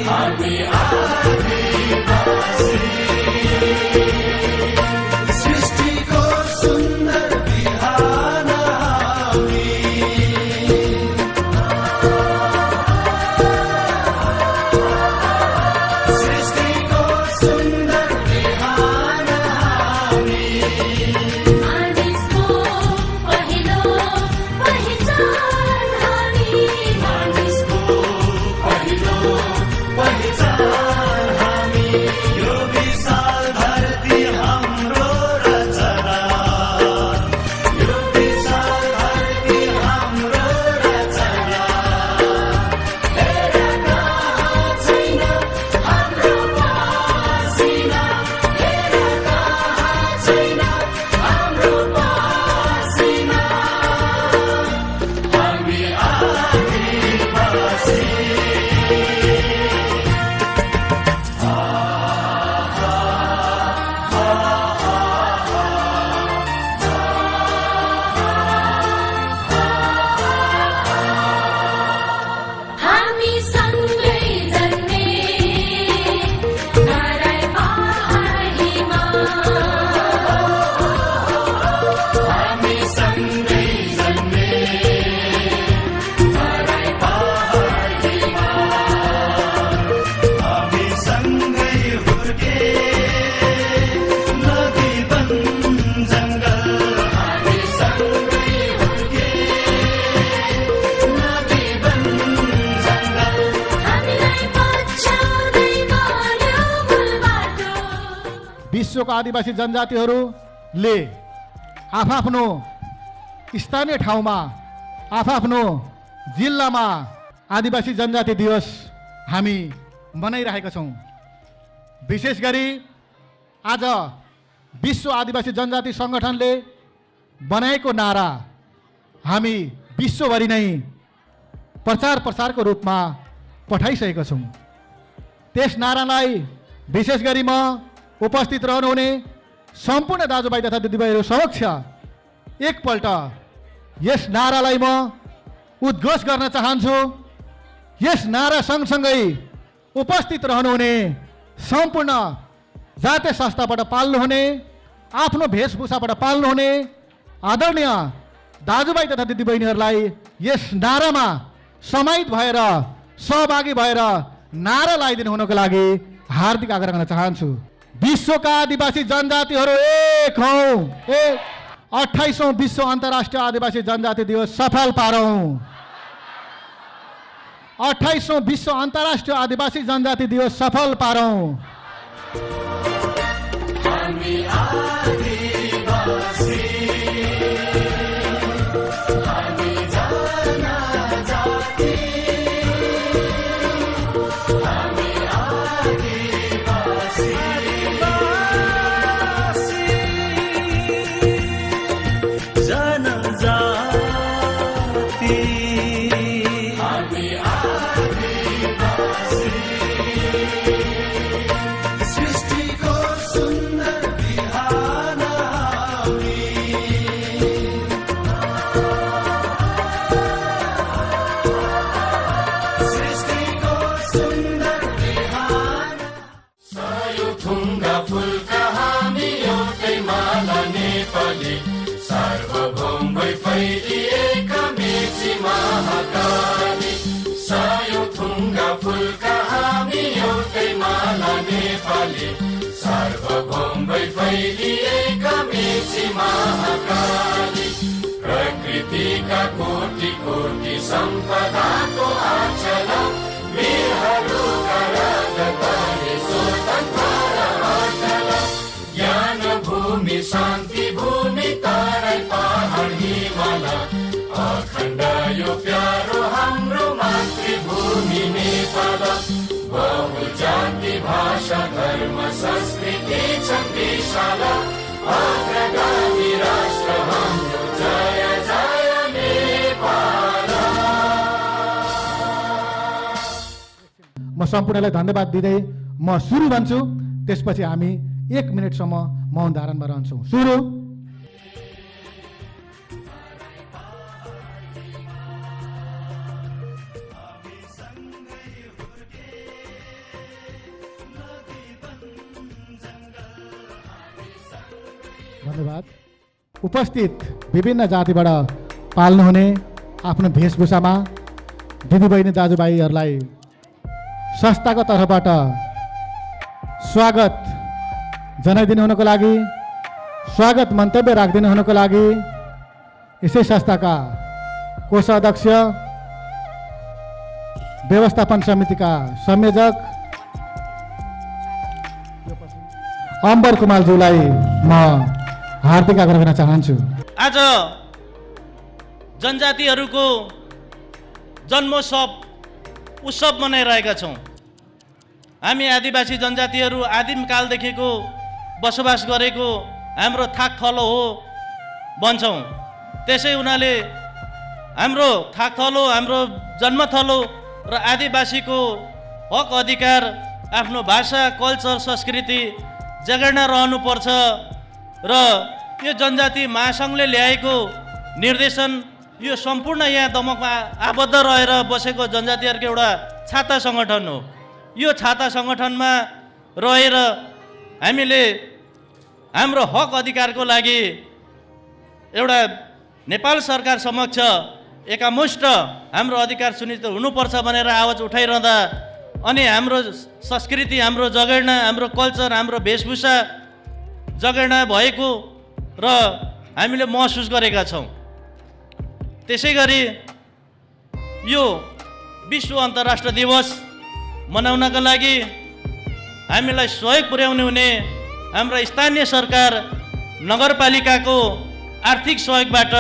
हामी आदिवासी सृष्टिको सुन्दर बिहान हामी सृष्टिको सुन्दर बिहान हामी मानिसको पहिलो पहिचान हामी मानिसको पहिलो पहिचान हामी यो विशाल धरती हाम्रो रचना यो विशाल धरती हाम्रो रचना हेर कहाँ छैन हाम्रो पसिना हेर कहाँ छैन हाम्रो पसिना हामी आदिवासी हामी सँगै जन्मे तराई पहाडीमा हामी सँगै जन्मे तराई पहाडीमा हामी सँगै हुर्के नदी वन जङ्गल हामी सँगै हुर्के नदी वन जङ्गल हामीलाई पछ्याउँदै गयो मूल बाटो विश्वका आदिवासी जनजातिहरूले आफआफ्नो स्थानीय ठाउँमा आफआफ्नो जिल्लामा आदिवासी जनजाति दिवस हामी मनाइरहेका छौँ। विशेष गरी आज विश्व आदिवासी जनजाति सङ्गठनले बनाएको नारा हामी विश्वभरि नै प्रचार प्रसारको रूपमा पठाइसकेका छौँ। त्यस नारालाई विशेष गरी म उपस्थित रहनुहुने सम्पूर्ण दाजुभाइ तथा दिदीबहिनीहरू समक्ष एकपल्ट यस नारालाई म उद्घोष गर्न चाहन्छु। यस नारा सँगसँगै उपस्थित रहनुहुने सम्पूर्ण जातीय संस्थाबाट पाल्नुहुने आफ्नो वेशभूषाबाट पाल्नुहुने आदरणीय दाजुभाइ तथा दिदीबहिनीहरूलाई यस नारामा समाहित भएर सहभागी भएर नारा लगाइदिनु हुनको लागि हार्दिक आग्रह गर्न चाहन्छु। विश्वका आदिवासी जनजातिहरू एक हौँ, एक 28औं विश्व अन्तर्राष्ट्रिय आदिवासी जनजाति दिवस सफल पारौँ। 28औं विश्व अन्तर्राष्ट्रिय आदिवासी जनजाति दिवस सफल पारौँ। हामी आदिवासी हामी जनजाति हामी आदिवासी जनजाति हामी आदिवासी सृष्टिको सुन्दर बिहान हामी सृष्टिको सुन्दर बिहान सय थुङ्गा फुलका हामी एउटै माला नेपाली सार्वभौम भई फैलिएका मेची महाकाली सय थुङ्गा फुलका हामी एउटै माला नेपाली सार्वभौम भई फैलिएका मेची महाकाली प्रकृतिका कोटि कोटि सम्पदाको आचल वीरहरूका राजधानी स्वतन्त्र अटल ज्ञान भूमि शान्ति भूमि तराई पहाड हिमाल अखण्ड यो प्यारो हाम्रो मातृभूमि नेपाल बहु जाति भाषा धर्म संस्कृति छन् विशाल अग्रगामी राष्ट्र हाम्रो जय जय नेपाल। म सम्पूर्णलाई धन्यवाद दिँदै म सुरु भन्छु, त्यसपछि हामी 1 मिनेटसम्म मौन धारणमा रहन्छौँ। सुरु। धन्यवाद। उपस्थित विभिन्न जातिबाट पाल्नुहुने आफ्नो वेशभूषामा दिदीबहिनी दाजुभाइहरूलाई संस्थाको तर्फबाट स्वागत जनाइदिनु हुनको लागि, स्वागत मन्तव्य राखिदिनु हुनको लागि यसै संस्थाका कोषाध्यक्ष, व्यवस्थापन समितिका संयोजक अम्बर कुमारज्यूलाई म हार्दिक आग्रह गर्न चाहन्छु। आज जनजातिहरूको जन्मोत्सव उत्सव मनाइरहेका छौँ। हामी आदिवासी जनजातिहरू आदिमकालदेखिको बसोबास गरेको हाम्रो थाक थलो हो भन्छौँ। त्यसै हुनाले हाम्रो थाक थलो, हाम्रो जन्मथलो र आदिवासीको हक अधिकार, आफ्नो भाषा, कल्चर, संस्कृति जगेर्ना रहनुपर्छ र यो जनजाति महासङ्घले ल्याएको निर्देशन यो सम्पूर्ण यहाँ दमकमा आबद्ध रहेर बसेको जनजातिहरूको एउटा छाता सङ्गठन हो। यो छाता सङ्गठनमा रहेर हामीले हाम्रो हक अधिकारको लागि एउटा नेपाल सरकार समक्ष एकामुष्ट हाम्रो अधिकार सुनिश्चित हुनुपर्छ भनेर आवाज उठाइरहँदा अनि हाम्रो संस्कृति, हाम्रो जगेर्ना, हाम्रो कल्चर, हाम्रो वेशभूषा जगेर्ना भएको र हामीले महसुस गरेका छौँ। त्यसै गरी यो विश्व अन्तर्राष्ट्रिय दिवस मनाउनका लागि हामीलाई सहयोग पुर्याउने हुने हाम्रा स्थानीय सरकार, नगरपालिकाको आर्थिक सहयोगबाट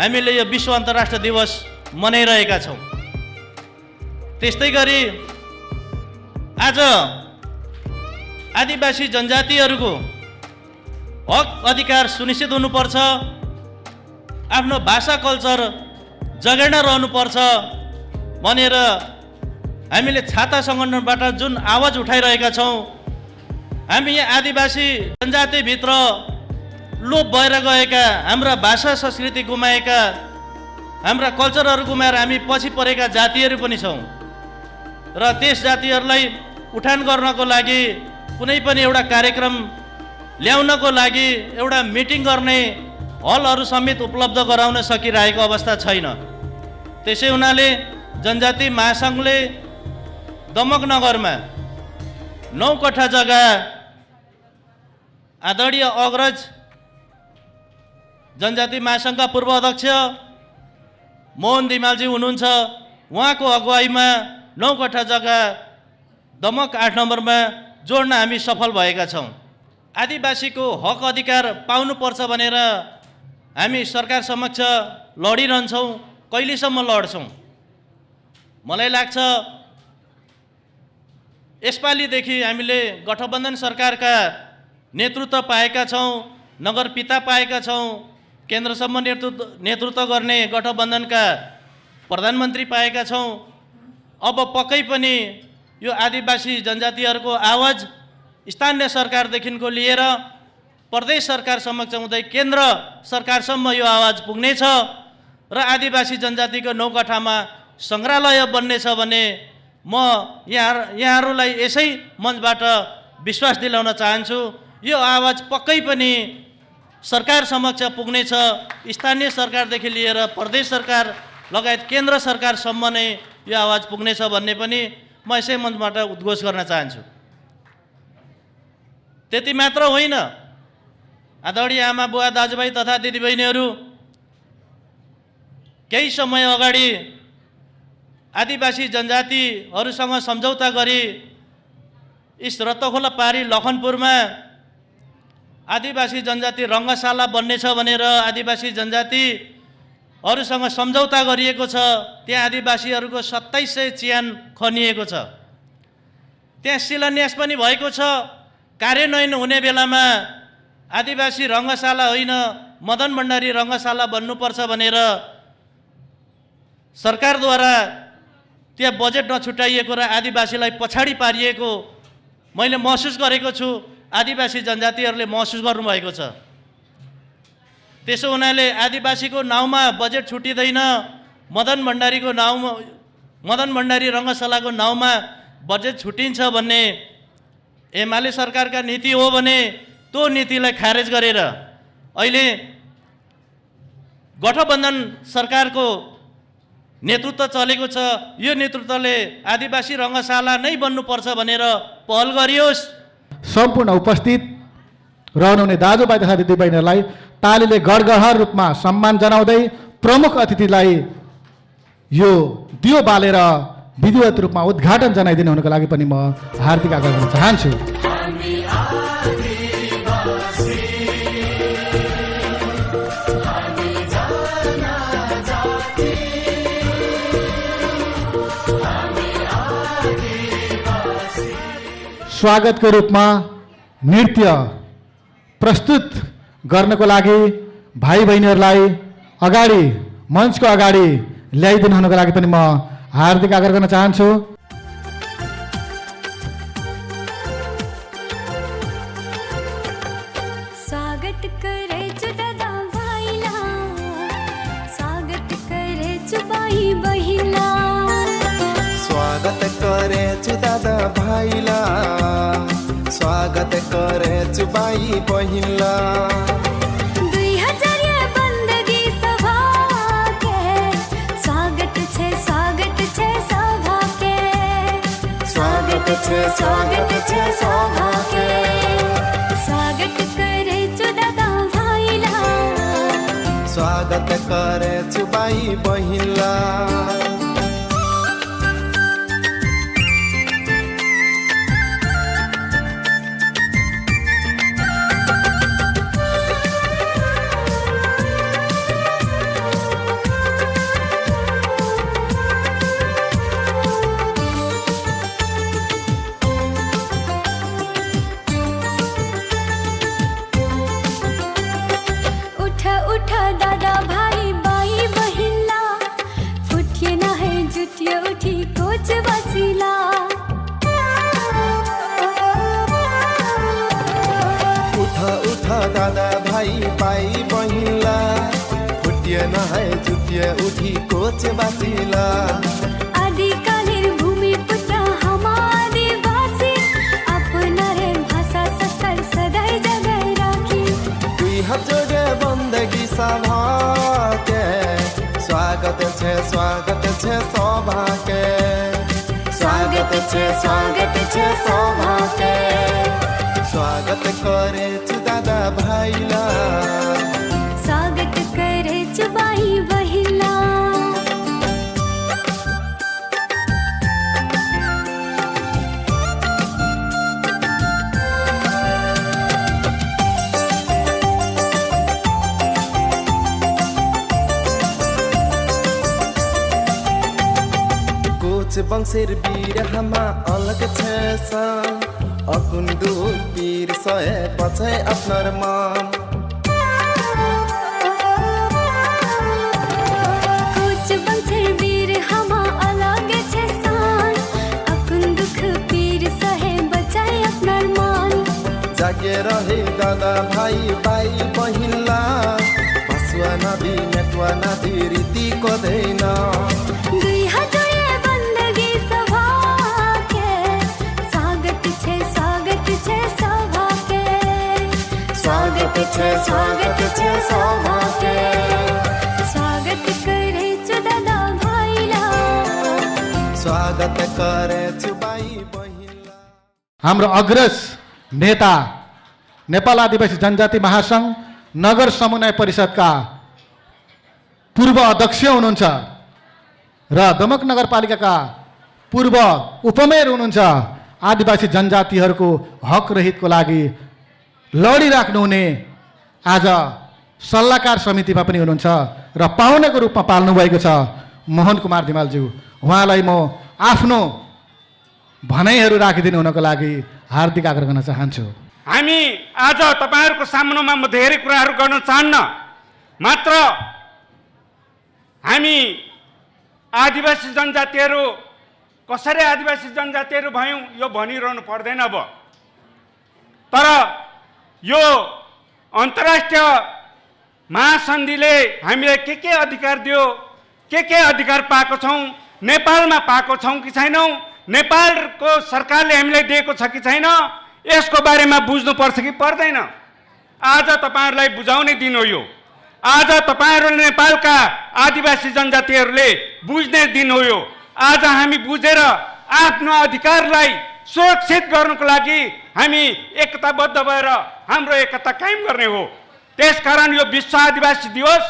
हामीले यो विश्व अन्तर्राष्ट्रिय दिवस मनाइरहेका छौँ। त्यस्तै गरी आज आदिवासी जनजातिहरूको हक अधिकार सुनिश्चित हुनुपर्छ, आफ्नो भाषा कल्चर जगेर्ना रहनुपर्छ भनेर हामीले छाता सङ्गठनबाट जुन आवाज उठाइरहेका छौँ। हामी यहाँ आदिवासी जनजातिभित्र लोप भएर गएका, हाम्रा भाषा संस्कृति गुमाएका, हाम्रा कल्चरहरू गुमाएर हामी पछि परेका जातिहरू पनि छौँ र त्यस जातिहरूलाई उठान गर्नको लागि कुनै पनि एउटा कार्यक्रम ल्याउनको लागि एउटा मिटिङ गर्ने हलहरू समेत उपलब्ध गराउन सकिरहेको अवस्था छैन। त्यसै हुनाले जनजाति महासङ्घले दमक नगरमा 9 कट्ठा जग्गा आदरणीय अग्रज जनजाति महासङ्घका पूर्व अध्यक्ष मोहन दिमालजी हुनुहुन्छ, उहाँको अगुवाईमा 9 कट्ठा जग्गा दमक 8 नम्बरमा जोड्न हामी सफल भएका छौँ। आदिवासीको हक अधिकार पाउनुपर्छ भनेर हामी सरकार समक्ष लडिरहन्छौँ। कहिलेसम्म लड्छौँ? मलाई लाग्छ यसपालिदेखि हामीले गठबन्धन सरकारका नेतृत्व पाएका छौँ, नगर पिता पाएका छौँ, केन्द्रसम्म नेतृत्व गर्ने गठबन्धनका प्रधानमन्त्री पाएका छौँ। अब पक्कै पनि यो आदिवासी जनजातिहरूको आवाज स्थानीय सरकारदेखिको लिएर प्रदेश सरकार समक्ष हुँदै केन्द्र सरकारसम्म यो आवाज पुग्नेछ र आदिवासी जनजातिको 9 कट्ठामा सङ्ग्रहालय बन्नेछ भने म यहाँहरूलाई यसै मञ्चबाट विश्वास दिलाउन चाहन्छु। यो आवाज पक्कै पनि सरकार समक्ष पुग्नेछ। स्थानीय सरकारदेखि लिएर प्रदेश सरकार लगायत केन्द्र सरकारसम्म नै यो आवाज पुग्नेछ भन्ने पनि म यसै मञ्चबाट उद्घोष गर्न चाहन्छु। त्यति मात्र होइन, आदरणीय आमा बुवा दाजुभाइ तथा दिदीबहिनीहरू, केही समय अगाडि आदिवासी जनजातिहरूसँग सम्झौता गरी इस रत्तखोला पारी लखनपुरमा आदिवासी जनजाति रङ्गशाला बन्नेछ भनेर आदिवासी जनजातिहरूसँग सम्झौता गरिएको छ। त्यहाँ आदिवासीहरूको 2700 चियान खनिएको छ। त्यहाँ शिलान्यास पनि भएको छ। कार्यान्वयन हुने बेलामा आदिवासी रङ्गशाला होइन, मदन भण्डारी रङ्गशाला बन्नुपर्छ भनेर सरकारद्वारा त्यहाँ बजेट नछुट्याइएको र आदिवासीलाई पछाडि पारिएको मैले महसुस गरेको छु। आदिवासी जनजातिहरूले महसुस गर्नुभएको छ। त्यसो हुनाले आदिवासीको नाउँमा बजेट छुटिँदैन, मदन भण्डारी रङ्गशालाको नाउँमा बजेट छुटिन्छ भन्ने एमाले सरकारका नीति हो भने त्यो नीतिलाई खारेज गरेर अहिले गठबन्धन सरकारको नेतृत्व चलेको छ। यो नेतृत्वले आदिवासी रङ्गशाला नै बन्नुपर्छ भनेर पहल गरियोस्। सम्पूर्ण उपस्थित रहनुहुने दाजुभाइ तथा दिदीबहिनीहरूलाई तालीले गडगहर रूपमा सम्मान जनाउँदै प्रमुख अतिथिलाई यो दियो बालेर विधिवत रूपमा उद्घाटन जनाइदिनु हुनुको लागि पनि म हार्दिक आग्रह गर्न चाहन्छु। स्वागतको रूपमा नृत्य प्रस्तुत गर्नको लागि भाइ बहिनीहरूलाई अगाडि मञ्चको अगाडि ल्याइदिनु हुनुको लागि पनि म हार्दिक आग्रह गर्न चाहन्छु। स्वागत करेछु दादा भाइला, स्वागत करेछु भाइ बहिनीला, स्वागत करेछु दादा भाइला, स्वागत करेछु भाइ बहिनीला। 2000 बन्दगी सभा के स्वागत छे सभा के, स्वागत छे सभा के, स्वागत करेछु दादा भाइला, स्वागत करेछु भाइ बहिनीला। उठ दादा भाइ बहिनीला, फुटिएन है जुटियो उठी कोच बसिला। उठ दादा भाइ बहिनीला, फुटिएन है जुटिए उठी कोच बसिला। आदिकालीन भूमिपुत्र हम आदिवासी, अपना रे भाषा संस्कार सदैव जगाई राखी। 2000 बन्दगी सभा के स्वागत छे सभा के, स्वागत छे सभा के, स्वागत करेछु दादा भाइला, स्वागत करेछु भाइ बहिनीला। कोच वंशेर वीर हमा अलग छेस, अकुन्दु पीर सय बछै अपनार मान। कोच वंशेर वीर हम अलग छे सान, अकुन दुख पीर सहे बचाए अपनार मान। जागे रहे दादा भाइ बहिनीला, हसुवा नदी मेटुवा नदी रीति कदैन। 2000 बन्दगी सभा के स्वागत छे सभा के, स्वागत छे सभा के, स्वागत करेछु दादा भाइला, स्वागत करेछु भाइ बहिनीला। हाम्रो अग्रज नेता नेपाल आदिवासी जनजाति महासङ्घ नगर समन्वय परिषदका पूर्व अध्यक्ष हुनुहुन्छ र दमक नगरपालिकाका पूर्व उपमेयर हुनुहुन्छ। आदिवासी जनजातिहरूको हक रहितको लागि लडिराख्नुहुने आज सल्लाहकार समितिमा पनि हुनुहुन्छ र पाहुनाको रूपमा पाल्नुभएको छ मोहन कुमार धिमालज्यू। उहाँलाई म आफ्नो भनाइहरू राखिदिनु हुनको लागि हार्दिक आग्रह गर्न चाहन्छु। हामी आज तपाईहरुको सामुन्नमा म धेरै कुराहरू गर्न चाहन्न, मात्र हामी आदिवासी जनजातिहरू कसरी आदिवासी जनजातिहरू भयौं यो भनिरहनु पर्दैन। अब तर यो अन्तर्राष्ट्रिय महासन्धिले हामीलाई के अधिकार दियो, के अधिकार पाएको छौं, नेपालमा पाएको छौं कि छैनौं, नेपालको सरकारले हामीलाई दिएको छ कि छैन, यसको बारेमा बुझ्नु पर्छ कि पर्दैन। आज तपाईहरुलाई बुझाउने दिन हो यो। आज तपाईहरुले नेपालका आदिवासी जनजातिहरूले बुझ्ने दिन हो यो। आज हामी बुझेर आफ्नो अधिकारलाई सुरक्षित गर्नको लागि हामी एकताबद्ध भएर हाम्रो एकता कायम गर्ने हो। त्यसकारण यो विश्व आदिवासी दिवस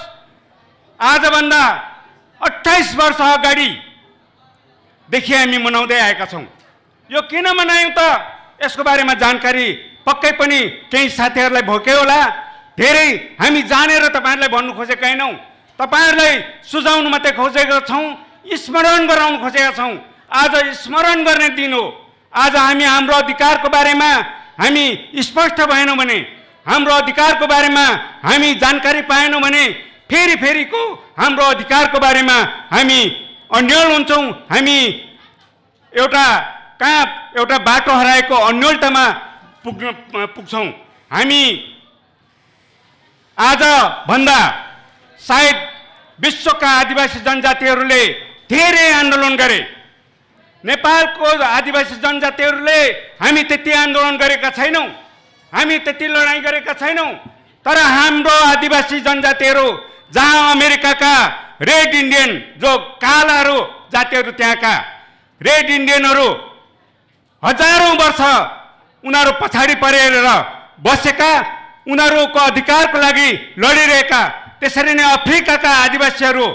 आजभन्दा 28 वर्ष अगाडिदेखि हामी मनाउँदै आएका छौँ। यो किन मनायौँ त यसको बारेमा जानकारी पक्कै पनि केही साथीहरूलाई भोग्यो होला। धेरै हामी जानेर तपाईहरुलाई भन्नु खोजेका छैनौँ, तपाईहरुलाई सुझाउनु मात्रै खोजेका छौँ, स्मरण गराउन खोजेका छौँ। आज स्मरण गर्ने दिन हो। आज हामी हाम्रो अधिकारको बारेमा हामी स्पष्ट भएनौँ भने, हाम्रो अधिकारको बारेमा हामी जानकारी पाएनौँ भने फेरिको हाम्रो अधिकारको बारेमा हामी अन्यल हुन्छौँ। हामी एउटा बाटो हराएको अन्यलतामा पुग्छौँ। हामी आज भन्दा सायद विश्वका आदिवासी जनजातिहरूले धेरै आन्दोलन गरे। नेपालको आदिवासी जनजातिहरूले हामी त्यति आन्दोलन गरेका छैनौँ, हामी त्यति लडाइँ गरेका छैनौँ। तर हाम्रो आदिवासी जनजातिहरू जहाँ अमेरिकाका रेड इन्डियन जो कालाहरू जातिहरू त्यहाँका रेड इन्डियनहरू हजारौं वर्ष उनीहरू पछाडि परेर बसेका, उनीहरूको अधिकारको लागि लडिरहेका, त्यसरी नै अफ्रिकाका आदिवासीहरू,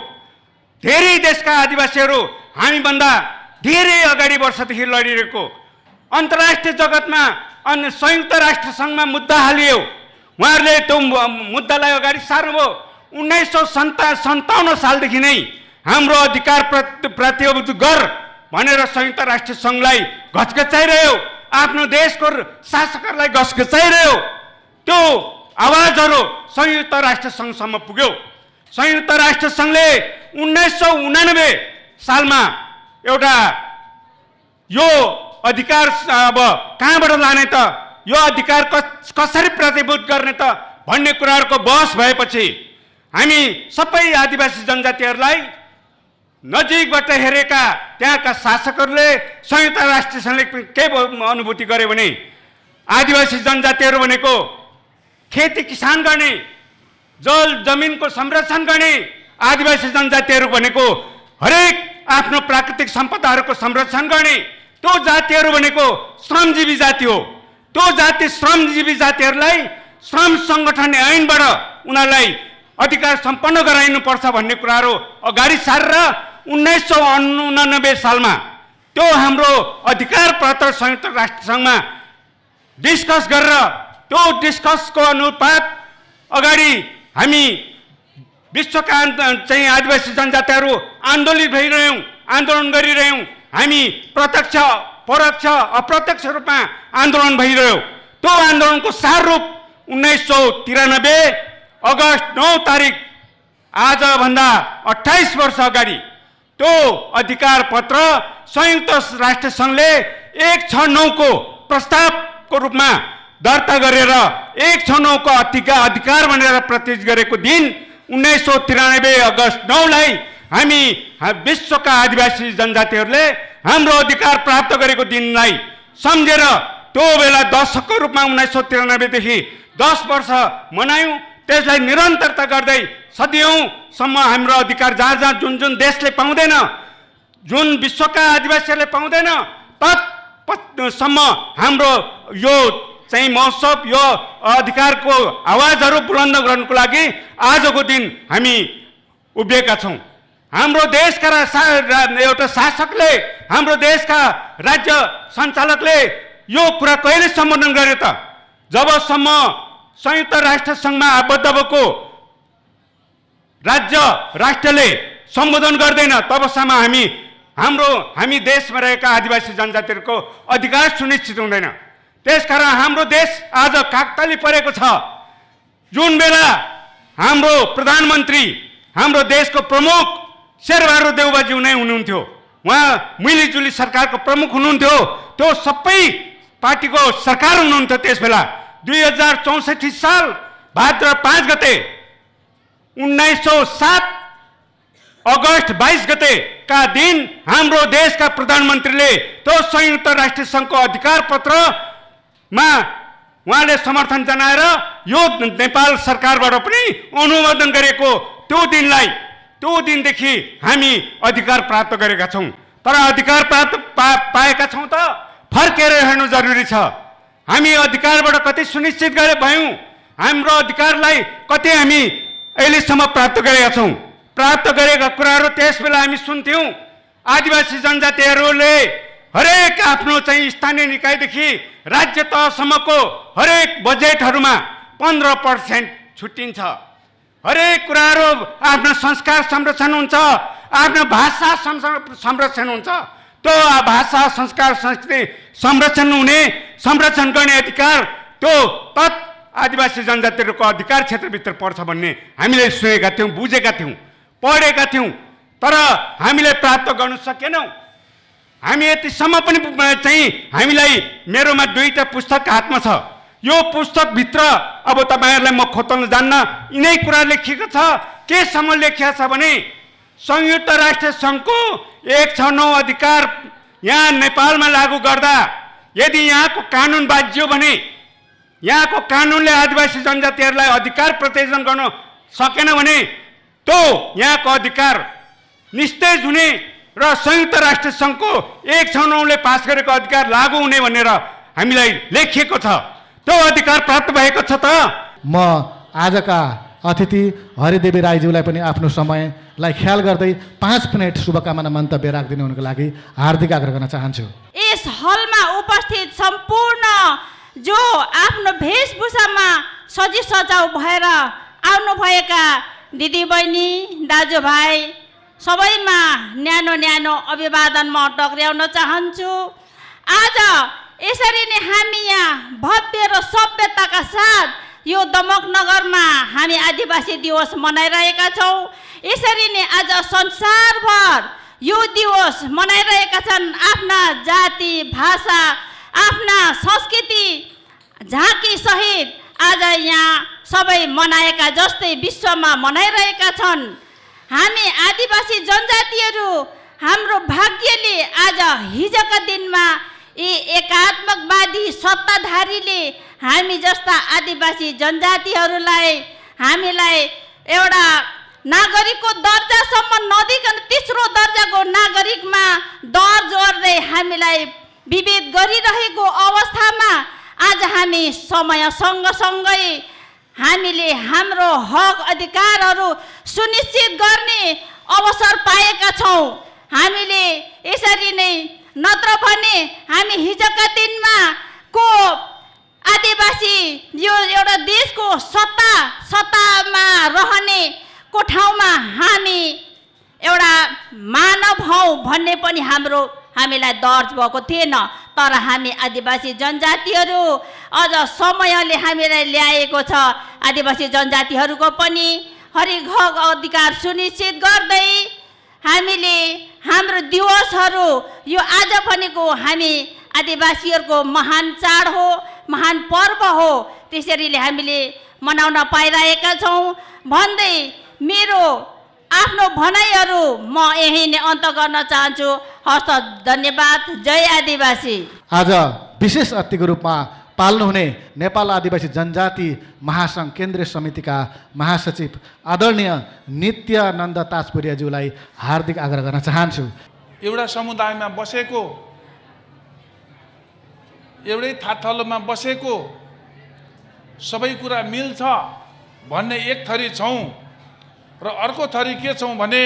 धेरै देशका आदिवासीहरू हामीभन्दा धेरै अगाडि वर्षदेखि लडिरहेको अन्तर्राष्ट्रिय जगतमा अनि संयुक्त राष्ट्र सङ्घमा मुद्दा हालियो। उहाँहरूले त्यो मुद्दालाई अगाडि सार्नुभयो। 1957 सालदेखि नै हाम्रो अधिकार प्रतिबद्ध गर भनेर संयुक्त राष्ट्र सङ्घलाई घचघचाइरह्यो, आफ्नो देशको शासकहरूलाई घचघचाइरह्यो। त्यो आवाजहरू संयुक्त राष्ट्र सङ्घसम्म पुग्यो। संयुक्त राष्ट्र सङ्घले 1989 सालमा एउटा यो अधिकार अब कहाँबाट लाने त, यो अधिकार कसरी प्रतिबद्ध गर्ने त भन्ने कुराहरूको बहस भएपछि हामी सबै आदिवासी जनजातिहरूलाई नजिकबाट हेरेका त्यहाँका शासकहरूले संयुक्त राष्ट्र सङ्घले के अनुभूति गरे भने आदिवासी जनजातिहरू भनेको खेती किसान गर्ने, जल जमिनको संरक्षण गर्ने, आदिवासी जनजातिहरू भनेको हरेक आफ्नो प्राकृतिक सम्पदाहरूको संरक्षण गर्ने त्यो जातिहरू भनेको श्रमजीवी जाति हो। त्यो जाति श्रमजीवी जातिहरूलाई श्रम सङ्गठन ऐनबाट उनीहरूलाई अधिकार सम्पन्न गराइनुपर्छ भन्ने कुराहरू अगाडि सारेर 1989 सालमा त्यो हाम्रो अधिकार पत्र संयुक्त राष्ट्र सङ्घमा डिस्कस गरेर त्यो डिस्कसको अनुपात अगाडि हामी विश्वका चाहिँ आदिवासी जनजातिहरू आन्दोलन गरिरह्यौँ। हामी प्रत्यक्ष परोक्ष अप्रत्यक्ष रूपमा आन्दोलन भइरह्यो। त्यो आन्दोलनको सार रूप 1993 अगस्त 9 तारिक आजभन्दा 28 वर्ष अगाडि त्यो अधिकार पत्र संयुक्त राष्ट्र सङ्घले 169 को प्रस्तावको रूपमा दर्ता गरेर 169 को अधिकार भनेर प्रतिष्ठित गरेको दिन 1993 अगस्त 9 लाई हामी विश्वका आदिवासी जनजातिहरूले हाम्रो अधिकार प्राप्त गरेको दिनलाई सम्झेर त्यो बेला दशकको रूपमा 1993 देखि 10 वर्ष मनायौँ। त्यसलाई निरन्तरता गर्दै सदियौँसम्म हाम्रो अधिकार जहाँ जुन देशले पाउँदैन, जुन विश्वका आदिवासीहरूले पाउँदैन, तत्सम्म हाम्रो यो चाहिँ महोत्सव, यो अधिकारको आवाजहरू बुलन्द गर्नको लागि आजको दिन हामी उभिएका छौँ। हाम्रो देशका एउटा शासकले, हाम्रो देशका राज्य सञ्चालकले यो कुरा कहिले सम्बोधन गरे त? जबसम्म संयुक्त राष्ट्र सङ्घमा आबद्ध भएको राष्ट्रले सम्बोधन गर्दैन तबसम्म हामी देशमा रहेका आदिवासी जनजातिहरूको अधिकार सुनिश्चित हुँदैन। त्यसकारण हाम्रो देश आज काकताली परेको छ। जुन बेला हाम्रो प्रधानमन्त्री, हाम्रो देशको प्रमुख शेरबहादुर देउवाज्यू नै हुनुहुन्थ्यो, उहाँ मिलिजुली सरकारको प्रमुख हुनुहुन्थ्यो, त्यो सबै पार्टीको सरकार हुनुहुन्थ्यो। त्यस बेला 2064 साल भाद्र 5 गते 1907 अगस्त 22 गते का दिन हाम्रो देशका प्रधानमन्त्रीले त्यो संयुक्त राष्ट्र सङ्घको अधिकार पत्रमा उहाँले समर्थन जनाएर यो नेपाल सरकारबाट पनि अनुमोदन गरेको त्यो दिनदेखि हामी अधिकार प्राप्त गरेका छौँ। तर अधिकार पाएका छौँ त फर्केर हेर्नु जरुरी छ। हामी अधिकारबाट कति सुनिश्चित भयौँ, हाम्रो अधिकारलाई कति हामी अहिलेसम्म प्राप्त गरेका छौँ। प्राप्त गरेका कुराहरू त्यस बेला हामी सुन्थ्यौँ। आदिवासी जनजातिहरूले हरेक आफ्नो चाहिँ स्थानीय निकायदेखि राज्य तहसम्मको हरेक बजेटहरूमा 15% छुट्टिन्छ। हरेक कुराहरू आफ्नो संस्कार संरक्षण हुन्छ, आफ्नो भाषा संरक्षण हुन्छ। त्यो भाषा संस्कार संस्कृति संरक्षण गर्ने अधिकार त्यो आदिवासी जनजातिहरूको अधिकार क्षेत्रभित्र पर्छ भन्ने हामीले सुनेका थियौँ, बुझेका थियौँ, पढेका थियौँ। तर हामीले प्राप्त गर्न सकेनौँ। हामी यतिसम्म पनि चाहिँ हामीलाई मेरोमा 2टा पुस्तक हातमा छ। यो पुस्तकभित्र अब तपाईँहरूलाई म खोतल्न जान्न, यिनै कुरा लेखिएको छ। केसम्म लेखिएको छ भने संयुक्त राष्ट्र सङ्घको 169 अधिकार यहाँ नेपालमा लागू गर्दा यदि यहाँको कानुन बाजियो भने, यहाँको कानुनले आदिवासी जनजातिहरूलाई अधिकार प्रतिपादन गर्न सकेन भने त्यो यहाँको अधिकार निस्तेज हुने र संयुक्त राष्ट्र सङ्घको 169 ले पास गरेको अधिकार लागू हुने भनेर हामीलाई लेखिएको छ। त्यो अधिकार प्राप्त भएको छ त। म आजका अतिथि हरिदेवी राईज्यूलाई पनि आफ्नो समयलाई ख्याल गर्दै 5 मिनट शुभकामना मन्तव्य राखिदिनु हुनुको लागि हार्दिक आग्रह गर्न चाहन्छु। यस हलमा उपस्थित सम्पूर्ण जो आफ्नो वेशभूषामा सजाउ भएर आउनुभएका दिदीबहिनी दाजुभाइ सबैमा न्यानो अभिवादन म टक्र्याउन चाहन्छु। आज यसरी नै हामी यहाँ भव्य र सभ्यताका साथ यो दमक नगरमा हामी आदिवासी दिवस मनाइरहेका छौँ। यसरी नै आज संसारभर यो दिवस मनाइरहेका छन्। आफ्ना जाति भाषा आफ्ना संस्कृति झाँकी सहित आज यहाँ सबै मनाएका जस्तै विश्वमा मनाइरहेका छन्। हामी आदिवासी जनजातिहरू हाम्रो भाग्यले आज हिजोका दिनमा यी एकात्मकवादी सत्ताधारीले हामी जस्ता आदिवासी जनजातिहरूलाई हामीलाई एउटा नागरिकको दर्जासम्म नदिकन तेस्रो दर्जाको नागरिकमा दर जोड्दै हामीलाई विभेद गरिरहेको अवस्थामा आज हामी समय सँगसँगै हामीले हाम्रो हक अधिकारहरू सुनिश्चित गर्ने अवसर पाएका छौँ। हामीले यसरी नै नत्र भने हामी हिजोका दिनमा को आदिवासी यो एउटा देशको सत्तामा रहने को ठाउँमा हामी एउटा मानव हौँ भन्ने पनि हामीलाई दर्ज भएको थिएन। तर हामी आदिवासी जनजातिहरू अझ समयले हामीलाई ल्याएको छ। आदिवासी जनजातिहरूको पनि हरेक हक अधिकार सुनिश्चित गर्दै हामीले हाम्रो दिवसहरू यो आज भनेको हामी आदिवासीहरूको महान चाड हो, महान पर्व हो। त्यसरीले हामीले मनाउन पाइरहेका छौँ भन्दै मेरो आफ्नो भनाइहरू म यही नै अन्त गर्न चाहन्छु। हस्त धन्यवाद। जय आदिवासी। आज विशेष अतिथिको रूपमा पाल्नुहुने नेपाल आदिवासी जनजाति महासङ्घ केन्द्रीय समितिका महासचिव आदरणीय नित्यानन्द ताजपुरियाज्यूलाई हार्दिक आग्रह गर्न चाहन्छु। एउटा समुदायमा बसेको, एउटै थाथलोमा बसेको सबै कुरा मिल्छ भन्ने एक थरी छौँ र अर्को थरी के छौँ भने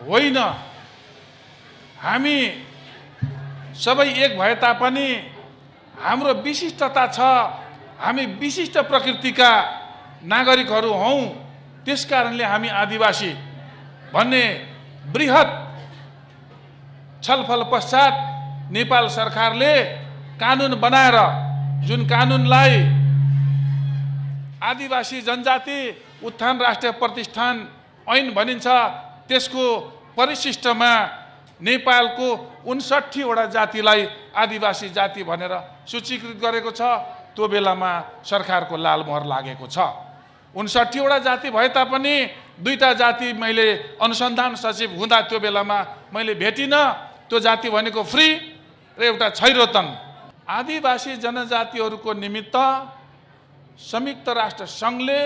होइन, हामी सबै एक भए तापनि हाम्रो विशिष्टता छ। हामी विशिष्ट प्रकृतिका नागरिकहरू हौँ। त्यस कारणले हामी आदिवासी भन्ने बृहत छलफल पश्चात नेपाल सरकारले कानुन बनाएर, जुन कानुनलाई आदिवासी जनजाति उत्थान राष्ट्रिय प्रतिष्ठान ऐन भनिन्छ, त्यसको परिशिष्टमा नेपालको 59 वटा जातिलाई आदिवासी जाति भनेर सूचीकृत गरेको छ। त्यो बेलामा सरकारको लाल मोहर लागेको छ। 59 वटा जाति भए तापनि 2टा जाति मैले अनुसन्धान सचिव हुँदा त्यो बेलामा मैले भेटिनँ। त्यो जाति भनेको फ्री र एउटा छैरोतन। आदिवासी जनजातिहरूको निमित्त संयुक्त राष्ट्र सङ्घले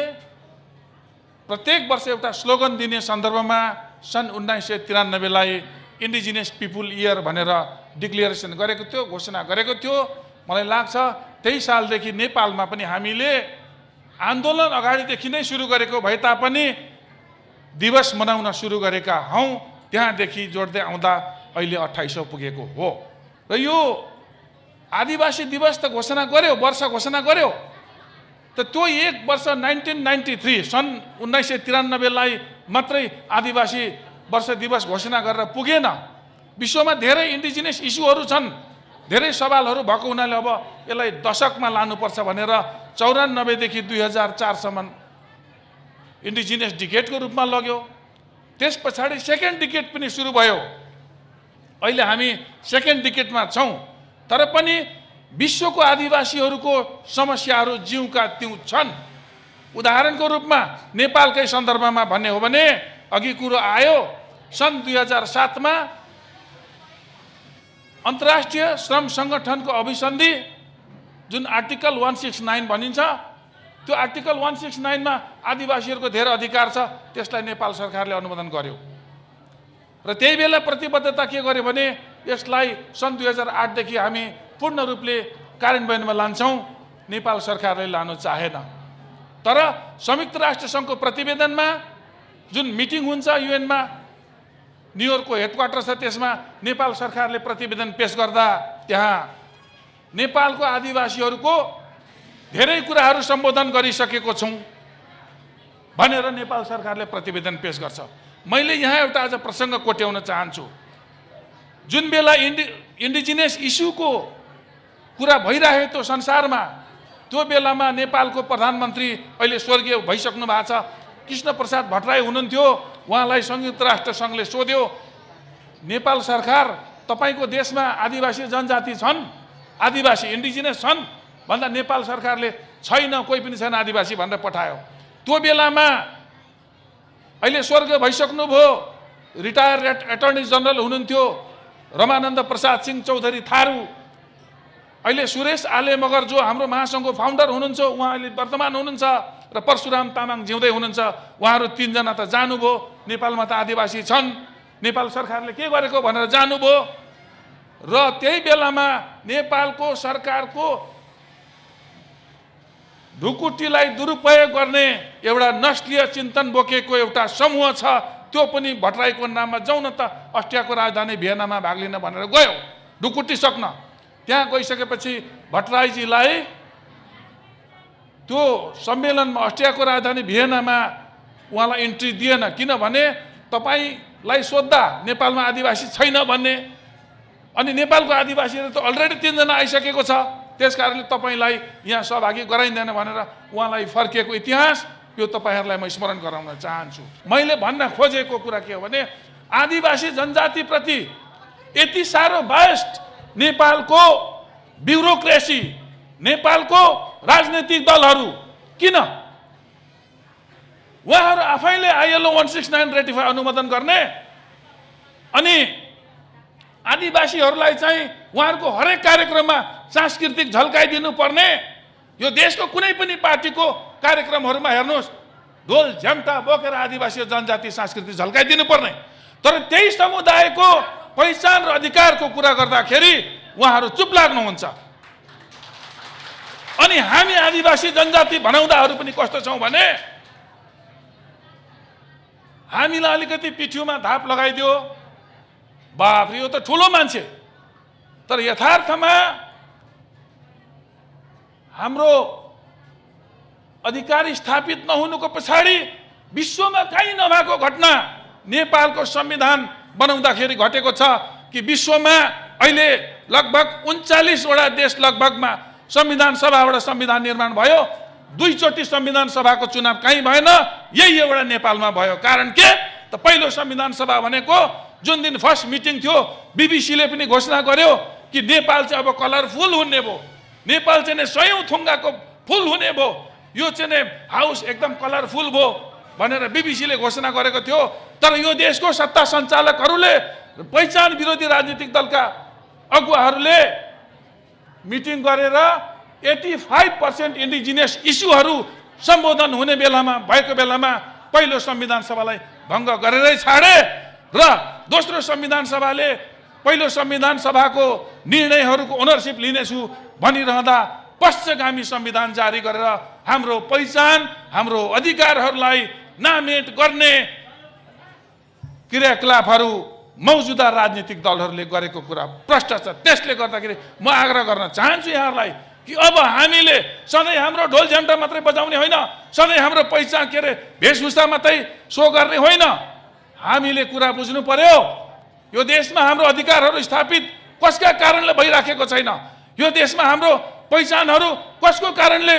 प्रत्येक वर्ष एउटा स्लोगन दिने सन्दर्भमा सन् 1993लाई इन्डिजिनियस पिपुल इयर भनेर डिक्लेरेसन गरेको थियो, घोषणा गरेको थियो। मलाई लाग्छ त्यही सालदेखि नेपालमा पनि हामीले आन्दोलन अगाडिदेखि नै सुरु गरेको भए तापनि दिवस मनाउन सुरु गरेका हौँ। त्यहाँदेखि जोड्दै आउँदा अहिले 2800 पुगेको हो। र यो आदिवासी दिवस त घोषणा गर्यो, वर्ष घोषणा गर्यो, त त्यो एक वर्ष 1993 सन् 1993लाई मात्रै आदिवासी वर्ष दिवस घोषणा गरेर पुगेन। विश्वमा धेरै इन्डिजिनियस इस्युहरू छन्, धेरै सवालहरू भएको हुनाले अब यसलाई दशकमा लानुपर्छ भनेर 94 देखि 2004 सम्म इन्डिजिनियस डिकेडको रूपमा लग्यो। त्यस पछाडि सेकेन्ड डिकेड पनि सुरु भयो। अहिले हामी सेकेन्ड डिकेडमा छौँ, तर पनि विश्वको आदिवासीहरूको समस्याहरू जिउका तिउँ छन्। उदाहरणको रूपमा नेपालकै सन्दर्भमा भन्ने हो भने अघि कुरो आयो, सन् 2007मा अन्तर्राष्ट्रिय श्रम सङ्गठनको अभिसन्धि जुन आर्टिकल 169 भनिन्छ, त्यो आर्टिकल 169मा आदिवासीहरूको धेरै अधिकार छ, त्यसलाई नेपाल सरकारले अनुमोदन गर्यो। र त्यही बेला प्रतिबद्धता के गर्यो भने यसलाई सन् 2008 देखि हामी पूर्ण रूपले कार्यान्वयनमा लान्छौँ। नेपाल सरकारले लानु चाहेन। तर संयुक्त राष्ट्र सङ्घको प्रतिवेदनमा जुन मिटिङ हुन्छ युएनमा, न्युयोर्कको हेडक्वार्टर छ, त्यसमा नेपाल सरकारले प्रतिवेदन पेश गर्दा त्यहाँ नेपालको आदिवासीहरूको धेरै कुराहरू सम्बोधन गरिसकेको छौँ भनेर नेपाल सरकारले प्रतिवेदन पेश गर्छ। मैले यहाँ एउटा आज प्रसङ्ग कोट्याउन चाहन्छु। जुन बेला इन्डिजिनियस इस्युको कुरा भइरहेको थियो संसारमा, त्यो बेलामा नेपालको प्रधानमन्त्री अहिले स्वर्गीय भइसक्नु भएको छ कृष्ण प्रसाद भट्टराई हुनुहुन्थ्यो। उहाँलाई संयुक्त राष्ट्र सङ्घले सोध्यो, नेपाल सरकार तपाईँको देशमा आदिवासी जनजाति छन्, आदिवासी इन्डिजिनियस छन् भन्दा नेपाल सरकारले छैन, कोही पनि छैन आदिवासी भनेर पठायो। त्यो बेलामा अहिले स्वर्ग भइसक्नुभयो रिटायर एटर्नी जनरल हुनुहुन्थ्यो रमानन्द प्रसाद सिंह चौधरी थारू, अहिले सुरेश आले मगर जो हाम्रो महासङ्घको फाउन्डर हुनुहुन्छ, उहाँ अहिले वर्तमान हुनुहुन्छ, र परशुराम तामाङ जिउँदै हुनुहुन्छ। उहाँहरू तीनजना त जानुभयो, नेपालमा त आदिवासी छन्, नेपाल सरकारले के गरेको भनेर जानुभयो। र त्यही बेलामा नेपालको सरकारको ढुकुटीलाई दुरुपयोग गर्ने एउटा नस्लीय चिन्तन बोकेको एउटा समूह छ, त्यो पनि भट्टराईको नाममा जाउँ न त अस्ट्रियाको राजधानी भियनामा भाग लिन भनेर गयो ढुकुटी सक्न। त्यहाँ गइसकेपछि भट्टराईजीलाई त्यो सम्मेलनमा अस्ट्रियाको राजधानी भियनामा उहाँलाई इन्ट्री दिएन, किनभने तपाईँलाई सोद्धा नेपालमा आदिवासी छैन भन्ने, अनि नेपालको आदिवासीहरू त अलरेडी 3 जना आइसकेको छ, त्यस कारणले तपाईँलाई यहाँ सहभागी गराइँदैन भनेर उहाँलाई फर्किएको इतिहास यो तपाईँहरूलाई म स्मरण गराउन चाहन्छु। मैले भन्न खोजेको कुरा के हो भने आदिवासी जनजातिप्रति यति साह्रो बायस्ड नेपालको ब्युरोक्रेसी, नेपालको राजनैतिक दलहरू किन? उहाँहरू आफैले ILO 169 रेटिफाई अनुमोदन गर्ने अनि आदिवासीहरूलाई चाहिँ उहाँहरूको हरेक कार्यक्रममा सांस्कृतिक झल्काइदिनु पर्ने। यो देशको कुनै पनि पार्टीको कार्यक्रमहरूमा हेर्नुहोस्, ढोल झ्याम्टा बोकेर आदिवासी जनजाति संस्कृति झल्काइदिनु पर्ने, तर त्यही समुदायको पहिचान र अधिकारको कुरा गर्दाखेरि उहाँहरू चुप लाग्नुहुन्छ। अनि हामी आदिवासी जनजाति भनाउँदाहरू पनि कस्तो छौँ भने हामीलाई अलिकति पिठ्युमा धाप लगाइदियो, बाफ यो त ठुलो मान्छे, तर यथार्थमा हाम्रो अधिकार स्थापित नहुनुको पछाडि विश्वमा कहीँ नभएको घटना नेपालको संविधान बनाउँदाखेरि घटेको छ कि विश्वमा अहिले लगभग 39 वटा देश लगभगमा संविधान सभाबाट संविधान निर्माण भयो। 2 चोटि संविधान सभाको चुनाव कहीँ भएन, यही एउटा नेपालमा भयो। कारण के? त पहिलो संविधान सभा भनेको जुन दिन फर्स्ट मिटिङ थियो बीबीसीले पनि घोषणा गर्यो कि नेपाल चाहिँ अब कलरफुल हुने भयो, नेपाल चाहिँ 100औं थुङ्गाको फुल हुने भयो, यो चाहिँ हाउस एकदम कलरफुल भयो भनेर बीबीसीले घोषणा गरेको थियो। तर यो देशको सत्ता सञ्चालकहरूले, पहिचान विरोधी राजनीतिक दलका अगुवाहरूले मिटिङ गरेर 85% इन्डिजिनियस इस्युहरू सम्बोधन हुने बेलामा भएको बेलामा पहिलो संविधान सभालाई भङ्ग गरेरै छाडे र दोस्रो संविधान सभाले पहिलो संविधान सभाको निर्णयहरूको ओनरसिप लिनेछु भनिरहँदा पश्चगामी संविधान जारी गरेर हाम्रो पहिचान हाम्रो अधिकारहरूलाई नामेट गर्ने क्रियाकलापहरू मौजुदा राजनीतिक दलहरूले गरेको कुरा प्रष्ट छ। त्यसले गर्दाखेरि म आग्रह गर्न चाहन्छु यहाँहरूलाई कि अब हामीले सधैँ हाम्रो ढोल झ्याम्टा मात्रै बजाउने होइन, सधैँ हाम्रो पहिचान के अरे वेशभूषा मात्रै सो गर्ने होइन। हामीले कुरा बुझ्नु पर्यो यो देशमा हाम्रो अधिकारहरू स्थापित कसका कारणले भइराखेको छैन, यो देशमा हाम्रो पहिचानहरू कसको कारणले